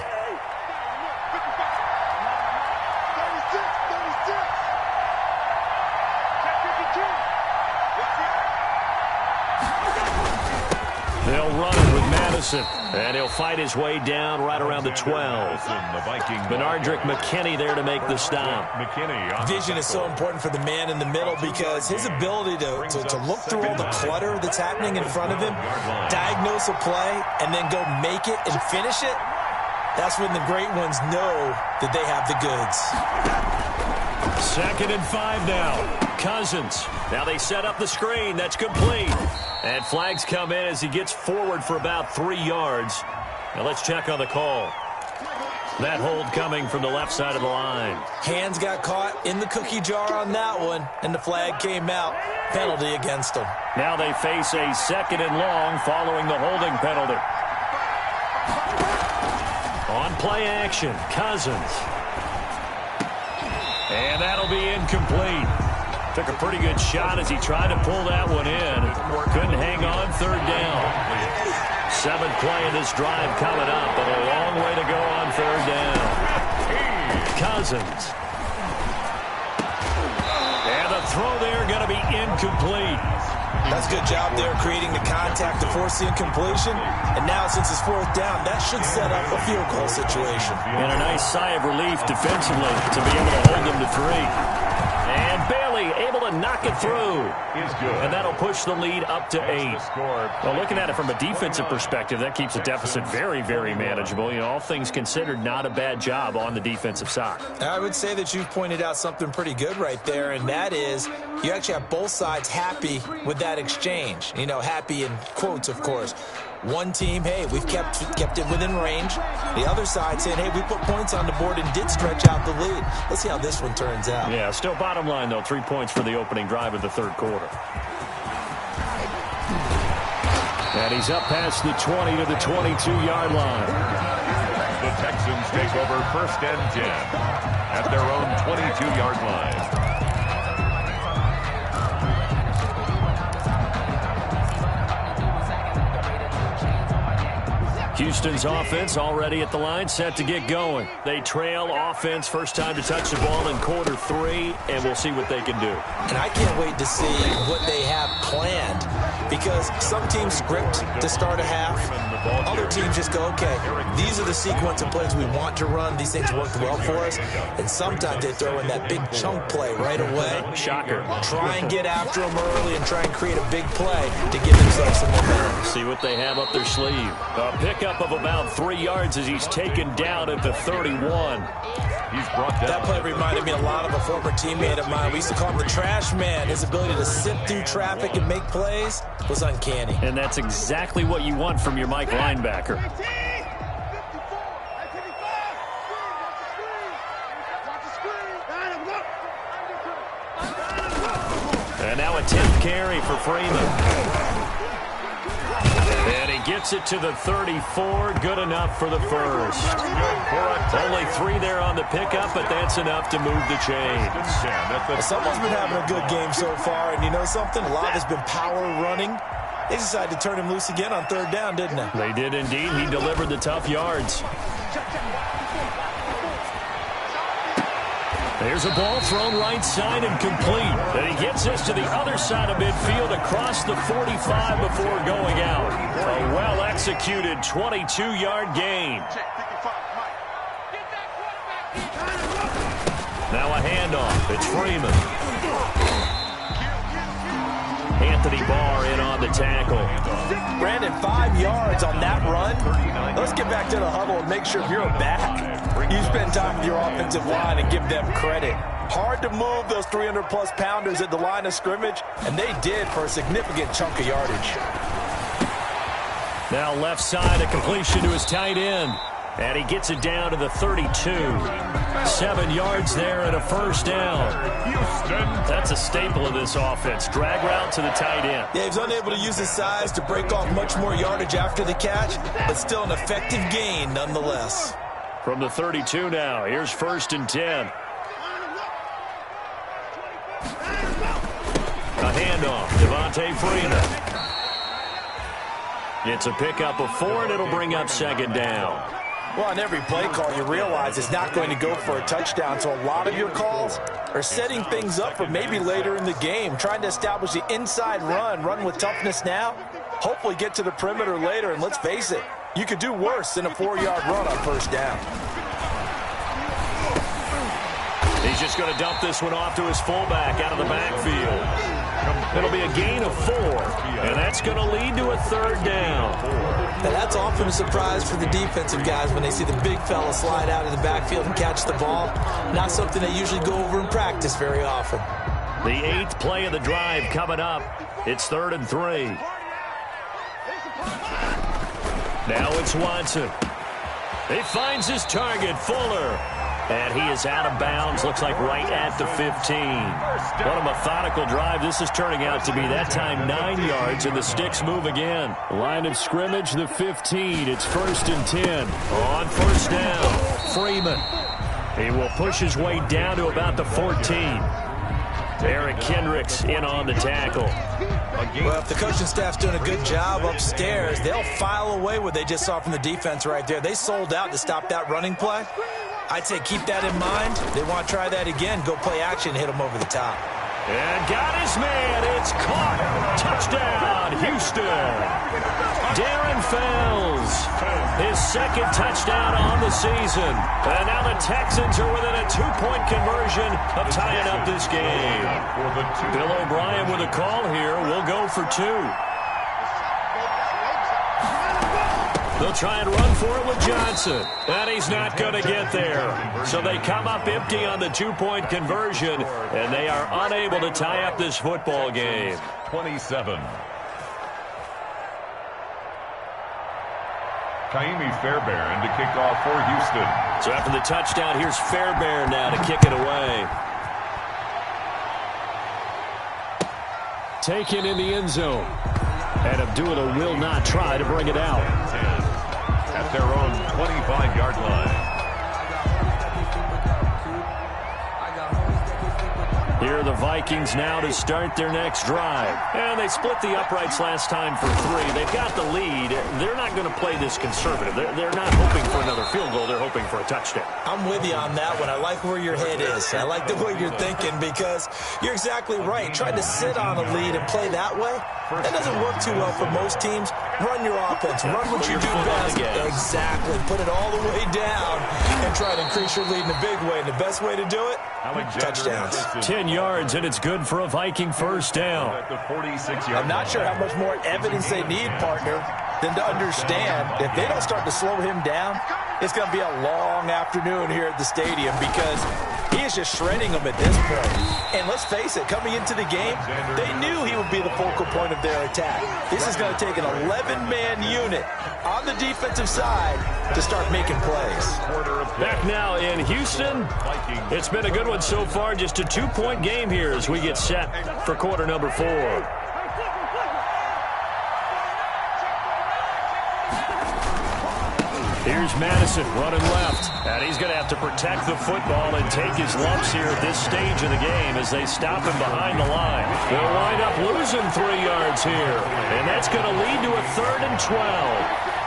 They'll run it with Madison, and he'll fight his way down right around the 12. Benardrick McKinney there to make the stop. Vision is so important for the man in the middle because his ability to look through all the clutter that's happening in front of him, diagnose a play, and then go make it and finish it, that's when the great ones know that they have the goods. 2nd and 5 now. Cousins. Now they set up the screen. That's complete. And flags come in as he gets forward for about 3 yards. Now let's check on the call. That hold coming from the left side of the line. Hands got caught in the cookie jar on that one, and the flag came out. Penalty against them. Now they face a 2nd and long following the holding penalty. On play action, Cousins. And that'll be incomplete. Took a pretty good shot as he tried to pull that one in. Couldn't hang on, 3rd down. 7th play of this drive coming up, but a long way to go on 3rd down. Cousins. And the throw there going to be incomplete. That's a good job there creating the contact to force the incompletion. And now since it's 4th down, that should set up a field goal situation. And a nice sigh of relief defensively to be able to hold them to 3. knock it through. And that'll push the lead up to 8. Well, looking at it from a defensive perspective, that keeps the deficit very, very manageable. You know, all things considered, not a bad job on the defensive side. I would say that you've pointed out something pretty good right there, and that is you actually have both sides happy with that exchange. You know, happy in quotes, of course. One team, hey, we've kept it within range. The other side saying, hey, we put points on the board and did stretch out the lead. Let's see how this one turns out. Yeah, still bottom line, though, 3 points for the opening drive of the third quarter. And he's up past the 20 to the 22-yard line. The Texans take over 1st and 10 at their own 22-yard line. Houston's offense already at the line, set to get going. They trail offense, first time to touch the ball in quarter 3, and we'll see what they can do. And I can't wait to see what they have planned, because some teams script to start a half. Other teams just go, okay, these are the sequence of plays we want to run. These things worked well for us. And sometimes they throw in that big chunk play right away. Shocker. Try and get after them early and try and create a big play to give themselves some momentum. See what they have up their sleeve. A pickup of about 3 yards as he's taken down at the 31. He's brought down. That play reminded me a lot of a former teammate of mine. We used to call him the trash man. His ability to sift through traffic and make plays was uncanny. And that's exactly what you want from your Mike linebacker. And now a 10th carry for Freeman. And he gets it to the 34. Good enough for the first. Only 3 there on the pickup, but that's enough to move the chains. Someone's been having a good game so far, and you know something? A lot has been power running. They decided to turn him loose again on 3rd down, didn't they? They did indeed. He delivered the tough yards. There's a ball thrown right side and complete. And he gets us to the other side of midfield across the 45 before going out. A well-executed 22-yard gain. Now a handoff. It's Freeman. Anthony Barr in on the tackle. Brandon, 5 yards on that run. Let's get back to the huddle and make sure if you're a back, you spend time with your offensive line and give them credit. Hard to move those 300-plus pounders at the line of scrimmage, and they did for a significant chunk of yardage. Now left side, a completion to his tight end. And he gets it down to the 32. 7 yards there and a first down. That's a staple of this offense. Drag route to the tight end. Yeah, he's unable to use his size to break off much more yardage after the catch, but still an effective gain nonetheless. From the 32 now, here's 1st and 10. A handoff, Devontae Freeman. It's a pickup of 4, and it'll bring up 2nd down. Well, on every play call, you realize it's not going to go for a touchdown, so a lot of your calls are setting things up for maybe later in the game, trying to establish the inside run with toughness now, hopefully get to the perimeter later, and let's face it, you could do worse than a 4-yard run on 1st down. He's just going to dump this one off to his fullback out of the backfield. It'll be a gain of 4, and that's going to lead to a 3rd down. Now that's often a surprise for the defensive guys when they see the big fella slide out of the backfield and catch the ball. Not something they usually go over in practice very often. The 8th play of the drive coming up. It's 3rd and 3. Now it's Watson. He finds his target, Fuller. And he is out of bounds, looks like right at the 15. What a methodical drive this is turning out to be. That time 9 yards, and the sticks move again. Line of scrimmage, the 15. It's 1st and 10. On 1st down, Freeman. He will push his way down to about the 14. Eric Kendricks in on the tackle. Well, if the coaching staff's doing a good job upstairs, they'll file away what they just saw from the defense right there. They sold out to stop that running play. I'd say keep that in mind. They want to try that again. Go play action, hit them over the top. And got his man. It's caught. Touchdown, Houston. Darren Fells, his second touchdown on the season. And now the Texans are within a 2-point conversion of tying up this game. Bill O'Brien with a call here. We'll go for 2. They'll try and run for it with Johnson. And he's not going to get there. So they come up empty on the 2-point conversion, and they are unable to tie up this football game. 27. Kaimi Fairbairn to kick off for Houston. So after the touchdown, here's Fairbairn now to kick it away. Taken in the end zone. And Abdullah will not try to bring it out. At their own 25-yard line. Here are the Vikings now to start their next drive. And they split the uprights last time for 3. They've got the lead. They're not going to play this conservative. They're not hoping for another field goal. They're hoping for a touchdown. I'm with you on that one. I like where your head is. I like the way you're thinking because you're exactly right. Trying to sit on a lead and play that way, that doesn't work too well for most teams. Run your offense. Run what you do best. Exactly. Put it all the way down and try to increase your lead in a big way. And the best way to do it, touchdowns. 10 yards, and it's good for a Viking first down. I'm not sure how much more evidence they need, partner, than to understand if they don't start to slow him down, it's going to be a long afternoon here at the stadium because he is just shredding them at this point. And let's face it, coming into the game, they knew he would be the focal point of their attack. This is going to take an 11-man unit on the defensive side to start making plays. Back now in Houston. It's been a good one so far. Just a 2-point game here as we get set for quarter number 4. Here's Madison running left. And he's going to have to protect the football and take his lumps here at this stage of the game as they stop him behind the line. They'll wind up losing 3 yards here. And that's going to lead to a 3rd and 12.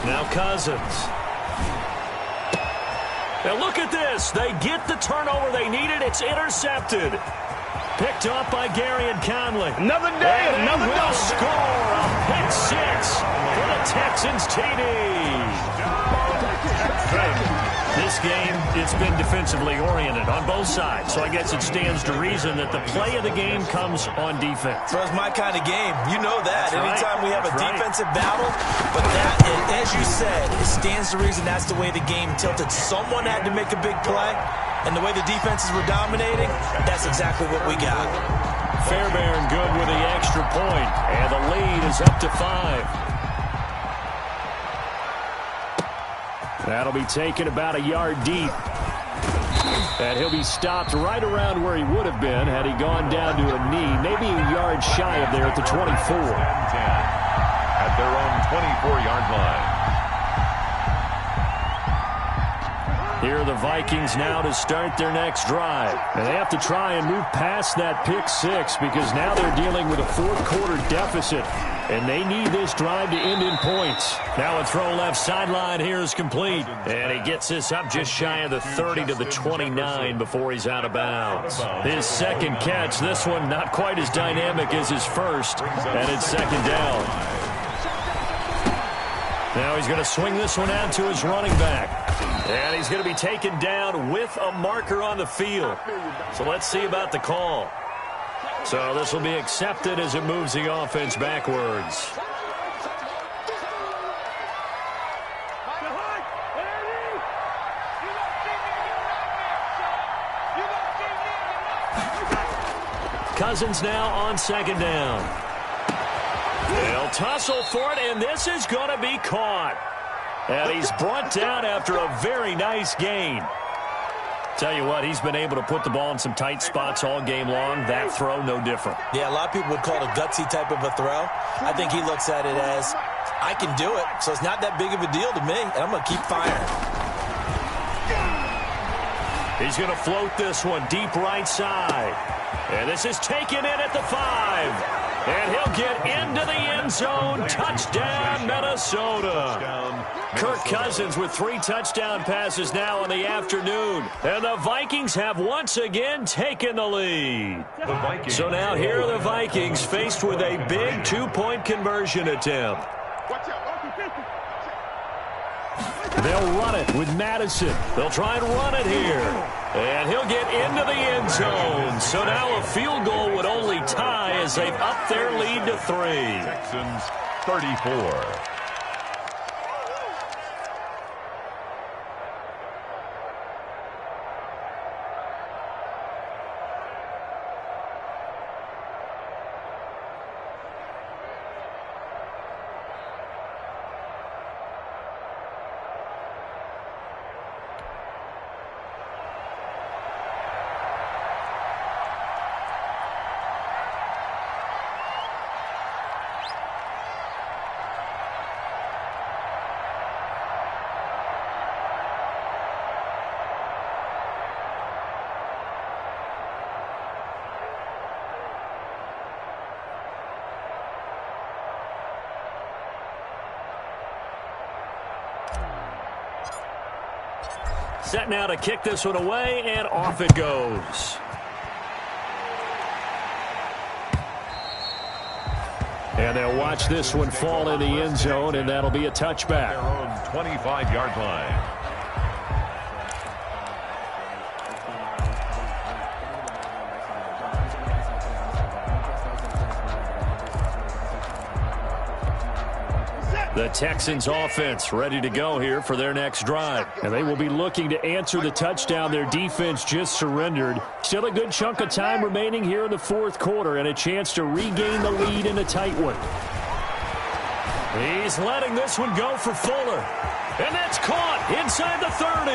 Now Cousins. Now look at this. They get the turnover they needed. It's intercepted. Picked off by Gary and Conley. Another day, and another will day. Score a pick 6 for the Texans TD. This game, it's been defensively oriented on both sides, so I guess it stands to reason that the play of the game comes on defense. So it's my kind of game. You know that. That's Anytime right. we have a defensive battle, but that, as you said, it stands to reason that's the way the game tilted. Someone had to make a big play, and the way the defenses were dominating, that's exactly what we got. Fairbairn good with the extra point, and the lead is up to 5. That'll be taken about a yard deep. And he'll be stopped right around where he would have been had he gone down to a knee, maybe a yard shy of there at the 24. At their own 24-yard line. Here are the Vikings now to start their next drive. And they have to try and move past that pick 6 because now they're dealing with a 4th-quarter deficit. And they need this drive to end in points. Now a throw left sideline here is complete. And he gets this up just shy of the 30 to the 29 before he's out of bounds. His second catch, this one not quite as dynamic as his first. And it's 2nd down. Now he's going to swing this one out to his running back. And he's going to be taken down with a marker on the field. So let's see about the call. So this will be accepted as it moves the offense backwards. Cousins now on 2nd down. They'll tussle for it, and this is going to be caught. And he's brought down after a very nice gain. Tell you what, he's been able to put the ball in some tight spots all game long. That throw, no different. Yeah, a lot of people would call it a gutsy type of a throw. I think he looks at it as, I can do it, so it's not that big of a deal to me, and I'm going to keep firing. He's going to float this one deep right side. And this is taken in at the 5. And he'll get into the end zone. Touchdown, Minnesota. Kirk Cousins with 3 touchdown passes now in the afternoon. And the Vikings have once again taken the lead. So now here are the Vikings faced with a big 2-point conversion attempt. They'll run it with Madison. They'll try and run it here. And he'll get into the end zone. So now a field goal would only tie as they've upped their lead to 3. Texans 34. Set now to kick this one away, and off it goes. And they'll watch this one fall in the end zone, and that'll be a touchback. Their own 25-yard line. The Texans offense ready to go here for their next drive. And they will be looking to answer the touchdown their defense just surrendered. Still a good chunk of time remaining here in the fourth quarter and a chance to regain the lead in a tight one. He's letting this one go for Fuller. And that's caught inside the 30.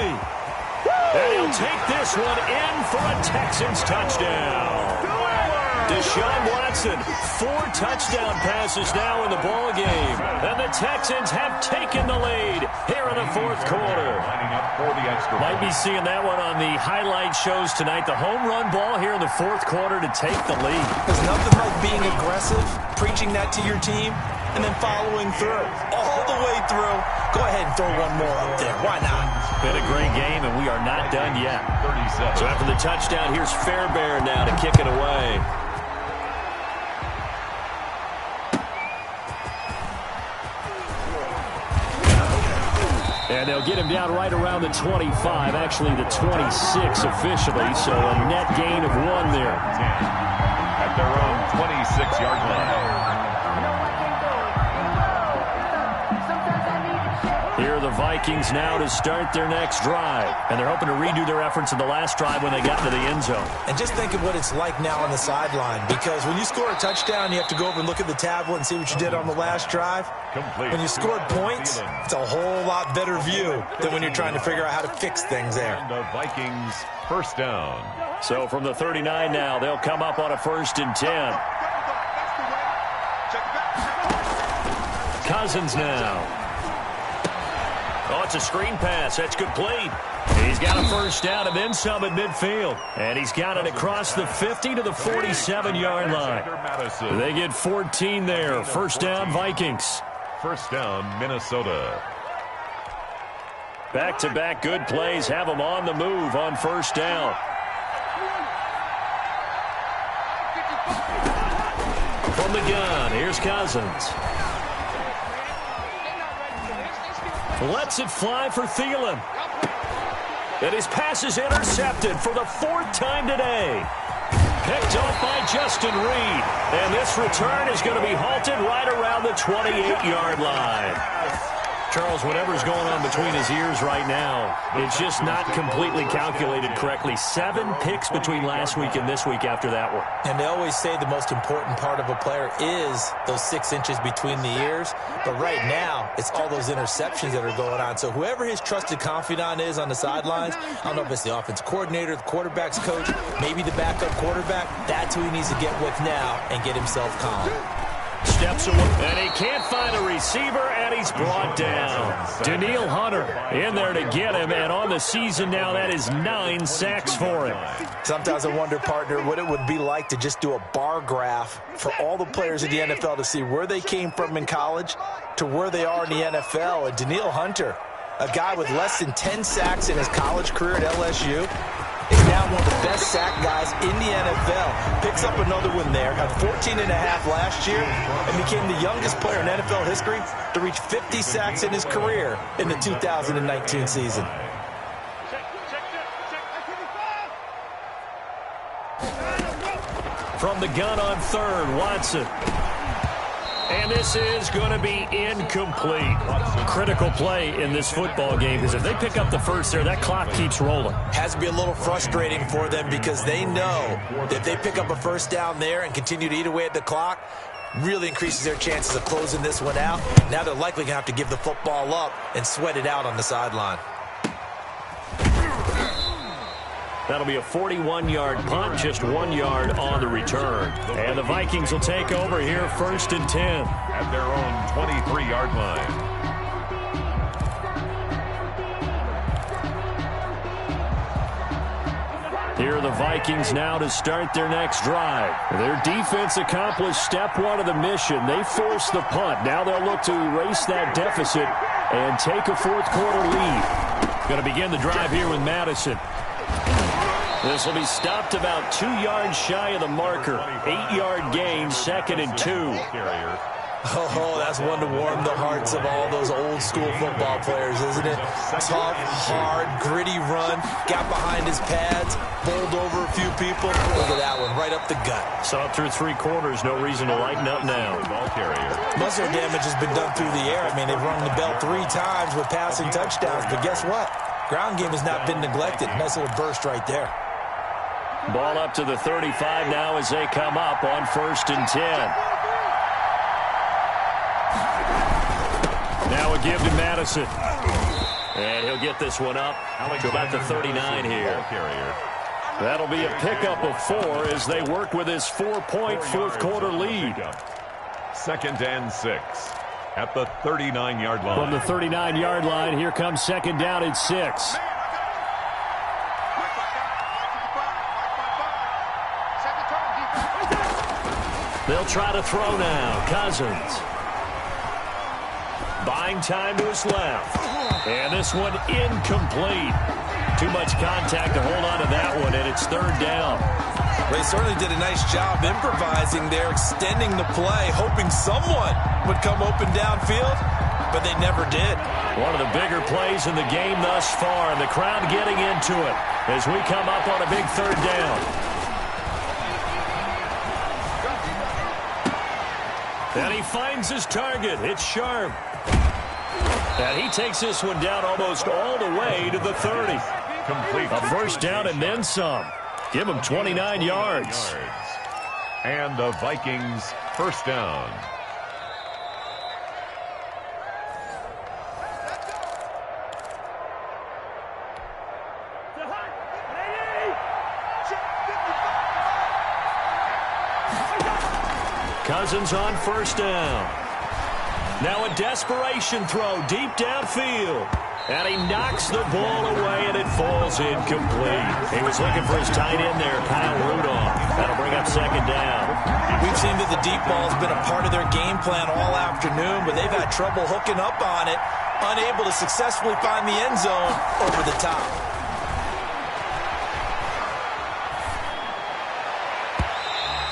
And he'll take this one in for a Texans touchdown. Deshaun Watson, 4 touchdown passes now in the ball game. And the Texans have taken the lead here in the fourth quarter. Might be seeing that one on the highlight shows tonight. The home run ball here in the fourth quarter to take the lead. There's nothing like being aggressive, preaching that to your team, and then following through. All the way through. Go ahead and throw one more up there. Why not? Been a great game, and we are not done yet. 37. So after the touchdown, here's Fairbairn now to kick it away. And they'll get him down right around the 25, actually the 26 officially, so a net gain of 1 there. At their own 26-yard line. Here are the Vikings now to start their next drive. And they're hoping to redo their efforts in the last drive when they got into the end zone. And just think of what it's like now on the sideline. Because when you score a touchdown, you have to go over and look at the tablet and see what you did on the last drive. When you scored points, it's a whole lot better view than when you're trying to figure out how to fix things there. And the Vikings first down. So from the 39 now, they'll come up on a 1st and 10. Cousins now. Oh, it's a screen pass. That's complete. He's got a first down and then some at midfield. And he's got it across the 50 to the 47-yard line. They get 14 there. First down, Vikings. First down, Minnesota. Back-to-back good plays have them on the move on first down. From the gun, here's Cousins. Lets it fly for Thielen. And his pass is intercepted for the 4th time today. Picked off by Justin Reed. And this return is going to be halted right around the 28-yard line. Charles, whatever's going on between his ears right now, it's just not completely calculated correctly. 7 picks between last week and this week after that one. And they always say the most important part of a player is those 6 inches between the ears. But right now, it's all those interceptions that are going on. So whoever his trusted confidant is on the sidelines, I don't know if it's the offense coordinator, the quarterback's coach, maybe the backup quarterback, that's who he needs to get with now and get himself calm. Steps away, and he can't find a receiver, and he's brought down. Tmil Hunter in there to get him, and on the season now, that is 9 sacks for him. Sometimes I wonder, partner, what it would be like to just do a bar graph for all the players in the NFL to see where they came from in college to where they are in the NFL. And Tmil Hunter, a guy with less than 10 sacks in his college career at LSU, is now one of the best sack guys in the NFL. Picks up another one there, had 14.5 last year, and became the youngest player in NFL history to reach 50 sacks in his career in the 2019 season. From the gun on third, Watson. And this is going to be incomplete. Critical play in this football game, because if they pick up the first there, that clock keeps rolling. Has to be a little frustrating for them because they know that if they pick up a first down there and continue to eat away at the clock, really increases their chances of closing this one out. Now they're likely going to have to give the football up and sweat it out on the sideline. That'll be a 41-yard punt, just 1 yard on the return. And the Vikings will take over here, 1st and 10. At their own 23-yard line. Here are the Vikings now to start their next drive. Their defense accomplished step one of the mission. They forced the punt. Now they'll look to erase that deficit and take a fourth-quarter lead. Going to begin the drive here with Madison. This will be stopped about 2 yards shy of the marker. 8-yard gain, 2nd and 2. Oh, that's one to warm the hearts of all those old-school football players, isn't it? Tough, hard, gritty run, got behind his pads, bowled over a few people. Look at that one, right up the gut. Saw it through 3 quarters, no reason to lighten up now. Muscle damage has been done through the air. I mean, they've rung the bell 3 times with passing touchdowns, but guess what? Ground game has not been neglected. Nice little burst right there. Ball up to the 35 now as they come up on 1st and 10. Now a give to Madison. And he'll get this one up to about the 39 here. That'll be a pickup of 4 as they work with his 4-point fourth-quarter lead. 2nd and 6 at the 39-yard line. From the 39-yard line, here comes 2nd down and 6. They'll try to throw now. Cousins. Buying time to his left. And this one incomplete. Too much contact to hold on to that one, and it's 3rd down. They certainly did a nice job improvising there, extending the play, hoping someone would come open downfield, but they never did. One of the bigger plays in the game thus far, and the crowd getting into it as we come up on a big 3rd down. And he finds his target. It's Sharp. And he takes this one down almost all the way to the 30. Complete. A 1st down and then some. Give him 29 yards. And the Vikings 1st down. Cousins on 1st down. Now a desperation throw deep downfield. And he knocks the ball away, and it falls incomplete. He was looking for his tight end there, Kyle Rudolph. That'll bring up 2nd down. We've seen that the deep ball's been a part of their game plan all afternoon, but they've had trouble hooking up on it, unable to successfully find the end zone over the top.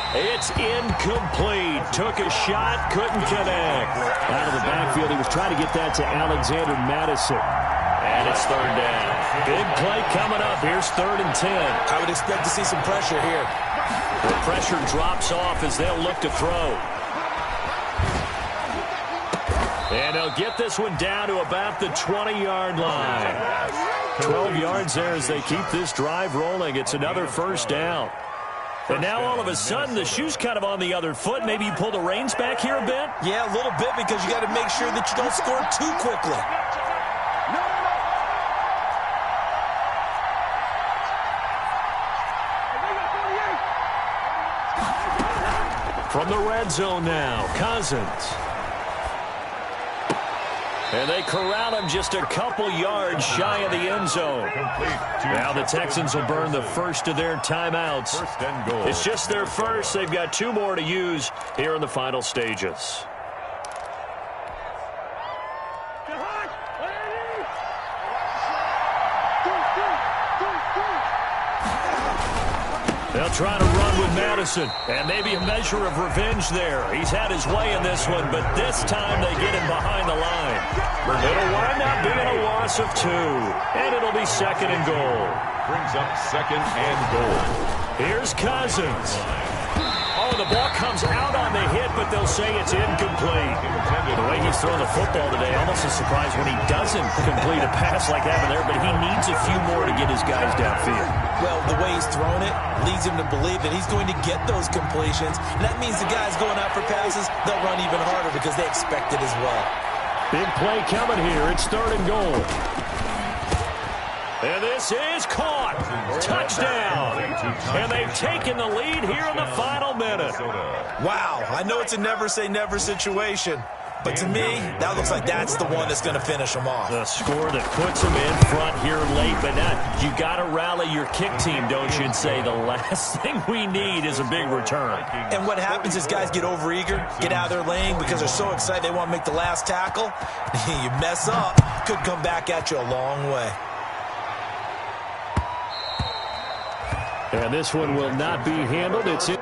It's incomplete. Took a shot, couldn't connect. Out of the backfield, he was trying to get that to Alexander Madison. And it's 3rd down. Big play coming up. Here's 3rd and 10. I would expect to see some pressure here. The pressure drops off as they'll look to throw. And they'll get this one down to about the 20-yard line. 12 yards there as they keep this drive rolling. It's another 1st down. And now all of a sudden the shoe's kind of on the other foot. Maybe you pull the reins back here a bit? Yeah, a little bit, because you got to make sure that you don't score too quickly. From the red zone now, Cousins. And they corral him just a couple yards shy of the end zone. Now the Texans will burn the first of their timeouts. First and goal. It's just their first. They've got 2 more to use here in the final stages. They'll try to run with Madison, and maybe a measure of revenge there. He's had his way in this one, but this time they get him behind the line. It'll wind up being a loss of 2, and it'll be second and goal. Brings up second and goal. Here's Cousins. Oh, the ball comes out on the hit, but they'll say it's incomplete. The way he's throwing the football today, almost a surprise when he doesn't complete a pass like that there, but he needs a few more to get his guys downfield. Well, the way he's thrown it leads him to believe that he's going to get those completions. And that means the guys going out for passes, they'll run even harder because they expect it as well. Big play coming here. It's third and goal. And this is caught. Touchdown. And they've taken the lead here in the final minute. Wow, I know it's a never-say-never situation, but to me, that looks like that's the one that's going to finish them off. The score that puts them in front here late, but now you got to rally your kick team, don't you, and say the last thing we need is a big return. And what happens is guys get overeager, get out of their lane because they're so excited they want to make the last tackle. You mess up, could come back at you a long way. And this one will not be handled. It's in.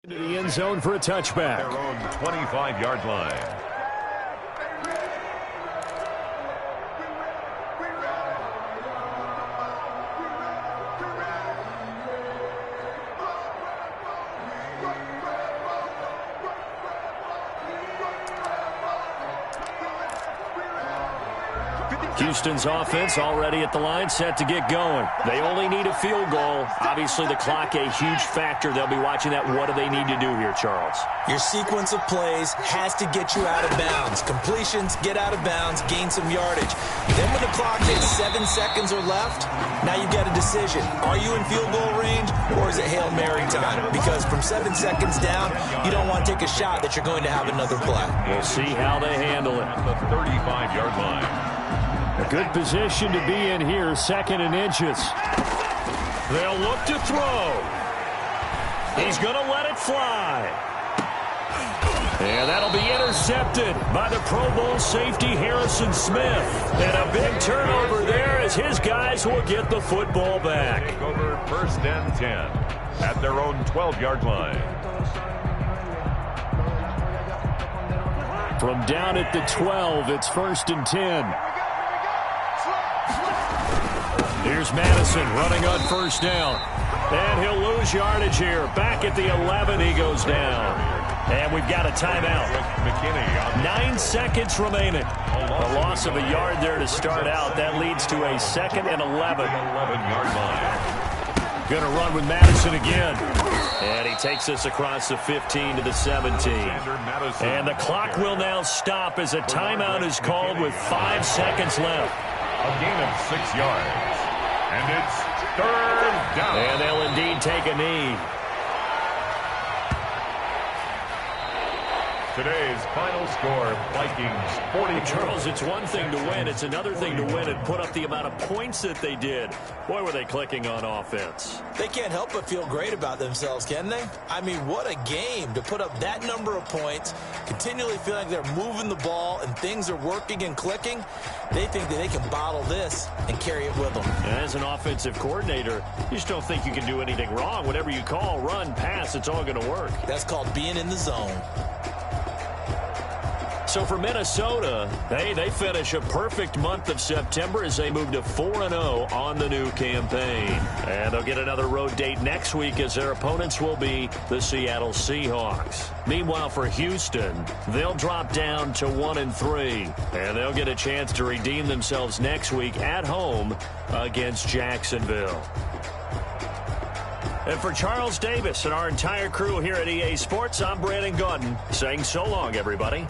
Into the end zone for a touchback. Their own 25-yard line. Houston's offense already at the line, set to get going. They only need a field goal. Obviously, the clock a huge factor. They'll be watching that. What do they need to do here, Charles? Your sequence of plays has to get you out of bounds. Completions, get out of bounds, gain some yardage. Then when the clock hits 7 seconds or left, now you've got a decision. Are you in field goal range, or is it Hail Mary time? Because from 7 seconds down, you don't want to take a shot that you're going to have another play. We'll see how they handle it. At the 35-yard line. A good position to be in here, second and inches. They'll look to throw. He's going to let it fly. And that'll be intercepted by the Pro Bowl safety Harrison Smith. And a big turnover there as his guys will get the football back. Take over first and 10 at their own 12-yard line. From down at the 12, it's first and 10. Here's Madison running on first down. And he'll lose yardage here. Back at the 11, he goes down. And we've got a timeout. 9 seconds remaining. A loss of a yard there to start out. That leads to a second and 11. 11-yard line. Going to run with Madison again. And he takes us across the 15 to the 17. And the clock will now stop as a timeout is called with 5 seconds left. A gain of 6 yards. And it's third down. And they'll indeed take a knee. Today's final score, Vikings 40. Charles, it's one thing to win. It's another thing to win and put up the amount of points that they did. Boy, were they clicking on offense. They can't help but feel great about themselves, can they? I mean, what a game to put up that number of points, continually feeling like they're moving the ball and things are working and clicking. They think that they can bottle this and carry it with them. As an offensive coordinator, you just don't think you can do anything wrong. Whatever you call, run, pass, it's all going to work. That's called being in the zone. So for Minnesota, they finish a perfect month of September as they move to 4-0 on the new campaign. And they'll get another road date next week as their opponents will be the Seattle Seahawks. Meanwhile, for Houston, they'll drop down to 1-3. And they'll get a chance to redeem themselves next week at home against Jacksonville. And for Charles Davis and our entire crew here at EA Sports, I'm Brandon Gaudin saying so long, everybody.